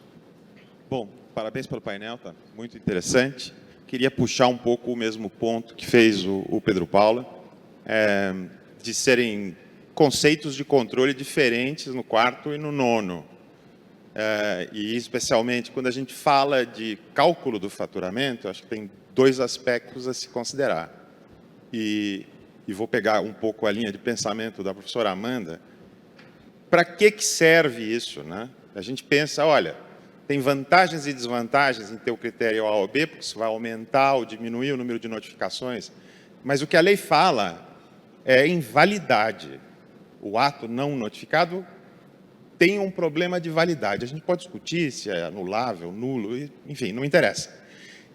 Bom, parabéns pelo painel, tá muito interessante. Queria puxar um pouco o mesmo ponto que fez o Pedro Paula, de serem conceitos de controle diferentes no 4º e no 9º. E especialmente quando a gente fala de cálculo do faturamento, acho que tem 2 aspectos a se considerar. E vou pegar um pouco a linha de pensamento da professora Amanda. Para que serve isso, né? A gente pensa, olha, tem vantagens e desvantagens em ter o critério A ou B, porque isso vai aumentar ou diminuir o número de notificações, mas o que a lei fala é invalidade. O ato não notificado tem um problema de validade. A gente pode discutir se é anulável, nulo, enfim, não interessa.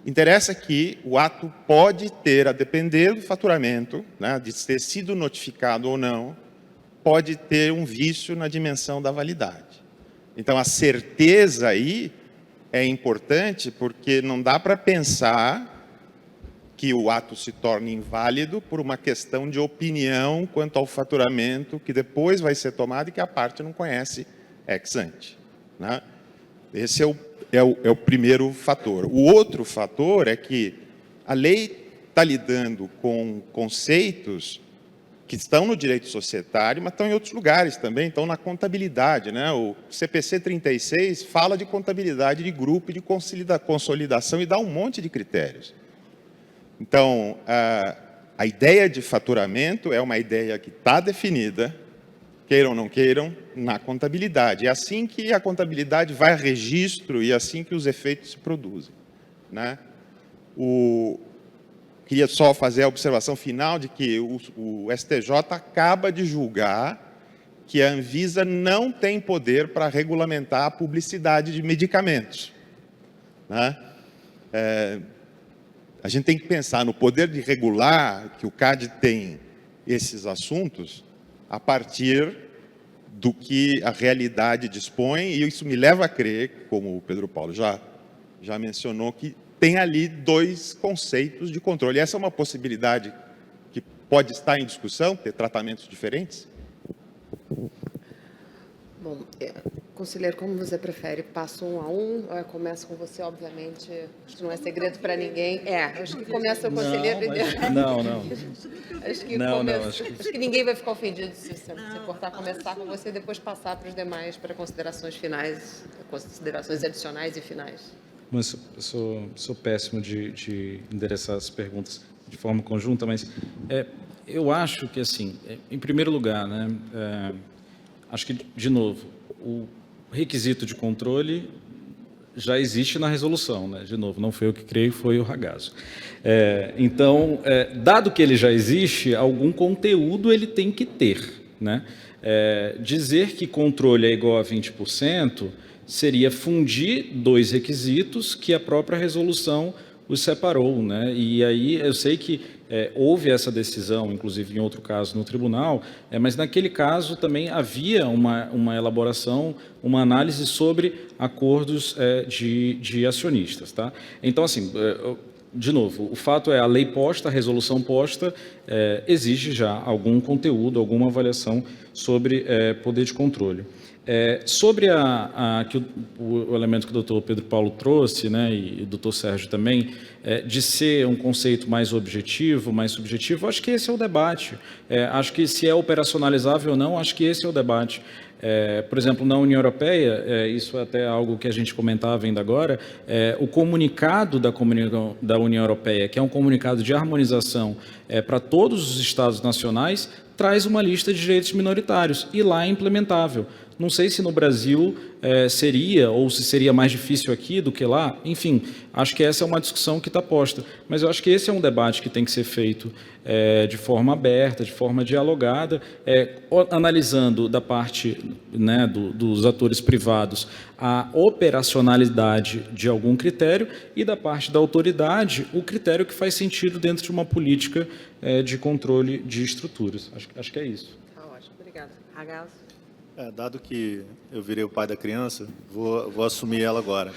Interessa que o ato pode ter, a depender do faturamento, né, de ter sido notificado ou não, pode ter um vício na dimensão da validade. Então, a certeza aí é importante, porque não dá para pensar que o ato se torne inválido por uma questão de opinião quanto ao faturamento que depois vai ser tomado e que a parte não conhece ex ante, né? Esse é o primeiro fator. O outro fator é que a lei está lidando com conceitos que estão no direito societário, mas estão em outros lugares também, estão na contabilidade, né? O CPC 36 fala de contabilidade de grupo e de consolidação e dá um monte de critérios. Então, a ideia de faturamento é uma ideia que está definida, que queiram ou não queiram, na contabilidade. É assim que a contabilidade vai a registro e é assim que os efeitos se produzem, né? Queria só fazer a observação final de que o STJ acaba de julgar que a Anvisa não tem poder para regulamentar a publicidade de medicamentos, né? A gente tem que pensar no poder de regular que o CAD tem esses assuntos a partir do que a realidade dispõe, e isso me leva a crer, como o Pedro Paulo já mencionou, que tem ali dois conceitos de controle. Essa é uma possibilidade que pode estar em discussão, ter tratamentos diferentes? Bom, conselheiro, como você prefere? Passo 1 a 1? Eu começo com você, obviamente. Acho que não é segredo para ninguém. Acho que começa o conselheiro primeiro. Não. Acho que ninguém vai ficar ofendido se você cortar, começar com você e depois passar para os demais para considerações finais, considerações adicionais e finais. Mas eu sou péssimo de endereçar as perguntas de forma conjunta, mas eu acho que, assim, em primeiro lugar, né, acho que, de novo, o requisito de controle já existe na resolução, né? De novo, não foi eu que criei, foi o Ragazzo. Então, dado que ele já existe, algum conteúdo ele tem que ter, né? Dizer que controle é igual a 20% seria fundir dois requisitos que a própria resolução os separou, né? E aí eu sei que houve essa decisão, inclusive em outro caso no tribunal, mas naquele caso também havia uma elaboração, uma análise sobre acordos de acionistas, tá? Então, assim, de novo, o fato é a lei posta, a resolução posta, exige já algum conteúdo, alguma avaliação sobre poder de controle. Sobre o elemento que o doutor Pedro Paulo trouxe, né, e o doutor Sérgio também, de ser um conceito mais objetivo, mais subjetivo, acho que esse é o debate. Acho que se é operacionalizável ou não, acho que esse é o debate. Por exemplo, na União Europeia, isso é até algo que a gente comentava ainda agora, o comunicado da União Europeia, que é um comunicado de harmonização para todos os Estados nacionais, traz uma lista de direitos minoritários e lá é implementável. Não sei se no Brasil seria, ou se seria mais difícil aqui do que lá. Enfim, acho que essa é uma discussão que está posta. Mas eu acho que esse é um debate que tem que ser feito de forma aberta, de forma dialogada, analisando da parte, né, dos atores privados a operacionalidade de algum critério e da parte da autoridade o critério que faz sentido dentro de uma política de controle de estruturas. Acho que é isso. Tá ótimo, obrigada. Ragazzo? Dado que eu virei o pai da criança, vou assumir ela agora.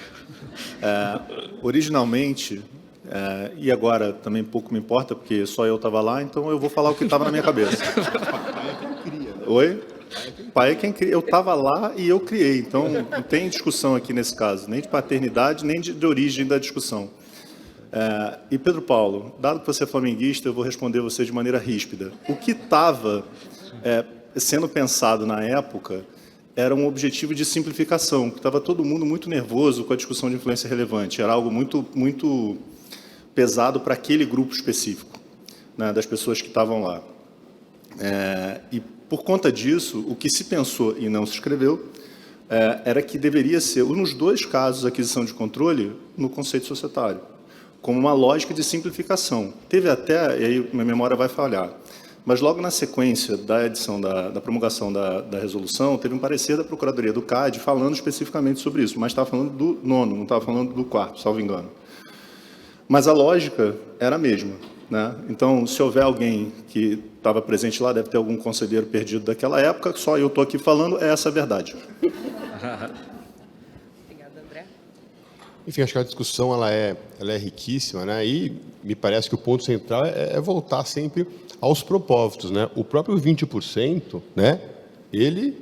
Originalmente, e agora também pouco me importa, porque só eu estava lá, então eu vou falar o que estava na minha cabeça. Oi? Pai é quem cria. Eu estava lá e eu criei, então não tem discussão aqui nesse caso, nem de paternidade, nem de origem da discussão. E Pedro Paulo, dado que você é flamenguista, eu vou responder você de maneira ríspida. O que estava sendo pensado na época era um objetivo de simplificação, que estava todo mundo muito nervoso com a discussão de influência relevante. Era algo muito, muito pesado para aquele grupo específico, né, das pessoas que estavam lá. E, por conta disso, o que se pensou e não se escreveu era que deveria ser, nos dois casos, aquisição de controle, no conceito societário, como uma lógica de simplificação. Teve até, e aí minha memória vai falhar, mas logo na sequência da edição, da promulgação da resolução, teve um parecer da Procuradoria do CAD falando especificamente sobre isso, mas estava falando do 9º, não estava falando do 4º, salvo engano. Mas a lógica era a mesma, né? Então, se houver alguém que estava presente lá, deve ter algum conselheiro perdido daquela época, só eu estou aqui falando, é essa a verdade. Obrigada, André. Enfim, acho que a discussão ela é riquíssima, né? E me parece que o ponto central é voltar sempre aos propósitos, né? O próprio 20%, né? Ele,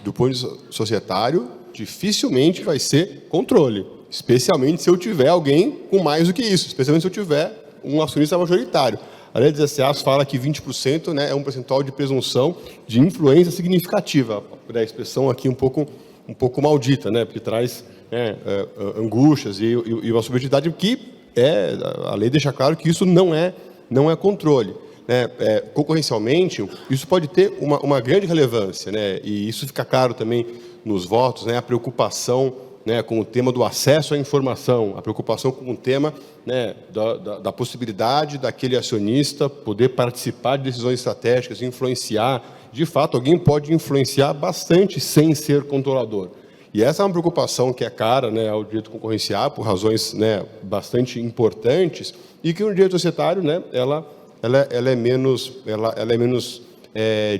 do ponto de vista societário, dificilmente vai ser controle, especialmente se eu tiver alguém com mais do que isso, especialmente se eu tiver um acionista majoritário. A lei 17 fala que 20%, né, é um percentual de presunção de influência significativa, a expressão aqui um pouco maldita, né? Porque traz angústias e uma subjetividade que a lei deixa claro que isso não é controle. né, concorrencialmente, isso pode ter uma grande relevância, né, e isso fica claro também nos votos, né, a preocupação, né, com o tema do acesso à informação, a preocupação com o tema, né, da possibilidade daquele acionista poder participar de decisões estratégicas, influenciar. De fato, alguém pode influenciar bastante sem ser controlador. E essa é uma preocupação que é cara, né, ao direito concorrencial, por razões, né, bastante importantes, e que no direito societário, né, ela é menos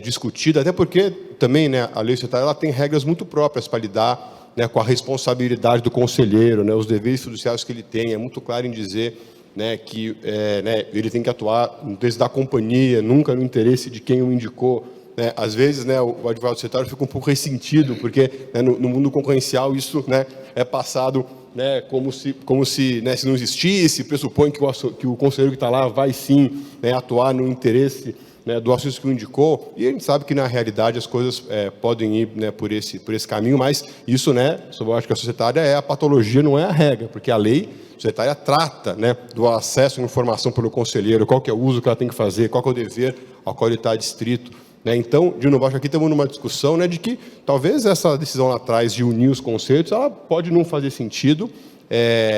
discutida, até porque também, né, a lei societária ela tem regras muito próprias para lidar, né, com a responsabilidade do conselheiro, né, os deveres fiduciários que ele tem. É muito claro em dizer, né, que né, ele tem que atuar no interesse da companhia, nunca no interesse de quem o indicou. Né. Às vezes, né, o advogado societário fica um pouco ressentido, porque, né, no mundo concorrencial isso, né, é passado, né, como se, né, se não existisse, pressupõe que o conselheiro que está lá vai sim, né, atuar no interesse, né, do acionista que o indicou, e a gente sabe que na realidade as coisas podem ir, né, por esse caminho, mas isso, né, sob a ótica societária, é a patologia, não é a regra, porque a lei societária trata, né, do acesso à informação pelo conselheiro, qual que é o uso que ela tem que fazer, qual que é o dever ao qual ele está adscrito. Né? Então, de novo, acho que aqui estamos numa discussão, né, de que talvez essa decisão lá atrás de unir os conceitos, ela pode não fazer sentido,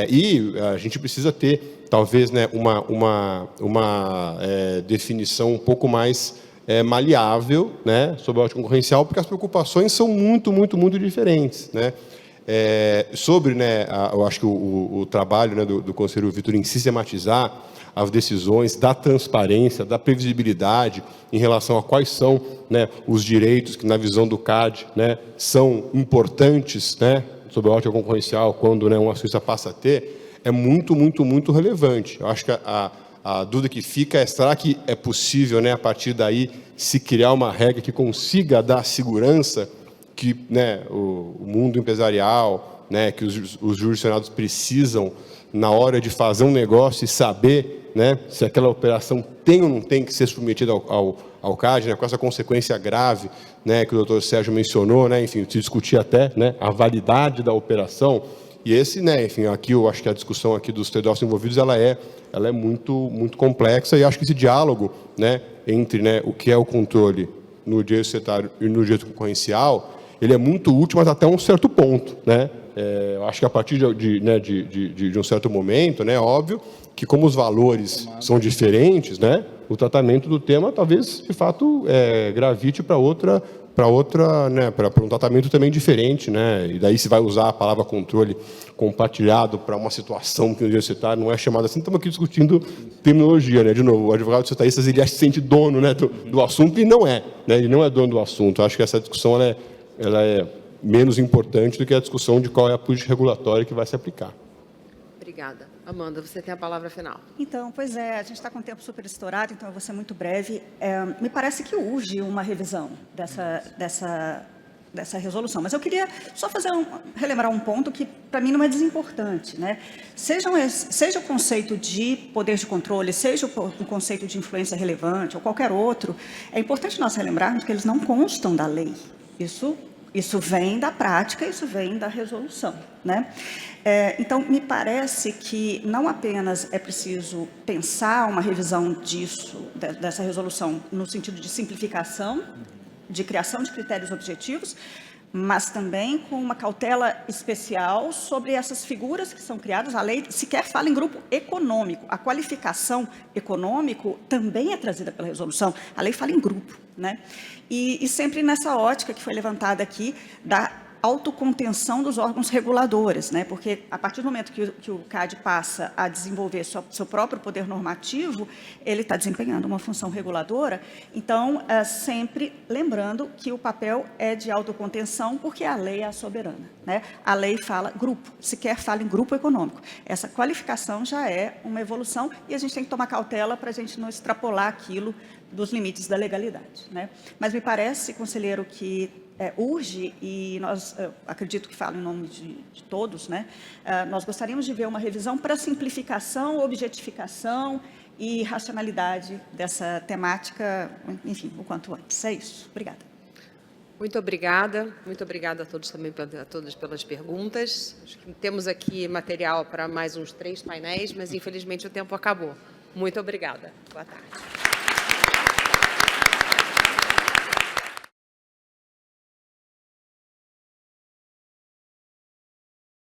e a gente precisa ter, talvez, né, uma definição um pouco mais maleável, né, sobre a ótica concorrencial, porque as preocupações são muito diferentes. Né? Sobre, né, eu acho que o trabalho, né, do conselheiro Vitor em sistematizar as decisões, da transparência, da previsibilidade em relação a quais são, né, os direitos que, na visão do CAD, né, são importantes, né, sob a ótica concorrencial, quando, né, um acionista passa a ter, é muito relevante. Eu acho que a dúvida que fica é, será que é possível, né, a partir daí, se criar uma regra que consiga dar segurança que, né, o mundo empresarial, né, que os jurisdicionados precisam na hora de fazer um negócio e saber, né, se aquela operação tem ou não tem que ser submetida ao CAD, né, com essa consequência grave, né, que o doutor Sérgio mencionou, né, enfim, se discutir até, né, a validade da operação. E esse, né, enfim, aqui eu acho que a discussão aqui dos trade-offs envolvidos, ela é muito complexa, e acho que esse diálogo, né, entre, né, o que é o controle no direito societário e no direito concorrencial, ele é muito útil, mas até um certo ponto, né? Eu acho que a partir de um certo momento, né, óbvio, que como os valores são diferentes, né, o tratamento do tema talvez, de fato, gravite para né, para um tratamento também diferente, né, e daí se vai usar a palavra controle compartilhado para uma situação que no direito societário não é chamada assim. Estamos aqui discutindo terminologia, né, de novo, o advogado societarista ele se sente dono, né, do assunto, e não é, né, ele não é dono do assunto. Eu acho que essa discussão ela é menos importante do que a discussão de qual é a política regulatória que vai se aplicar. Obrigada. Amanda, você tem a palavra final. Então, pois é, a gente está com o tempo super estourado, então eu vou ser muito breve. Me parece que urge uma revisão dessa resolução, mas eu queria só relembrar um ponto que, para mim, não é desimportante. Né? Seja o conceito de poder de controle, seja o conceito de influência relevante, ou qualquer outro, é importante nós relembrarmos que eles não constam da lei. Isso vem da prática, isso vem da resolução. Né? Então, me parece que não apenas é preciso pensar uma revisão dessa resolução, no sentido de simplificação, de criação de critérios objetivos, mas também com uma cautela especial sobre essas figuras que são criadas. A lei sequer fala em grupo econômico. A qualificação econômico também é trazida pela resolução. A lei fala em grupo. Né? E sempre nessa ótica que foi levantada aqui, da autocontenção dos órgãos reguladores, né? Porque a partir do momento que o CAD passa a desenvolver seu próprio poder normativo, ele está desempenhando uma função reguladora. Então, sempre lembrando que o papel é de autocontenção, porque a lei é a soberana. Né? A lei fala grupo, sequer fala em grupo econômico. Essa qualificação já é uma evolução, e a gente tem que tomar cautela para a gente não extrapolar aquilo dos limites da legalidade. Né? Mas me parece, conselheiro, que urge, e nós, acredito que falo em nome de todos, né? Nós gostaríamos de ver uma revisão para simplificação, objetificação e racionalidade dessa temática, enfim, o quanto antes. É isso. Obrigada. Muito obrigada a todos também, a todas pelas perguntas. Acho que temos aqui material para mais uns 3 painéis, mas infelizmente o tempo acabou. Muito obrigada. Boa tarde.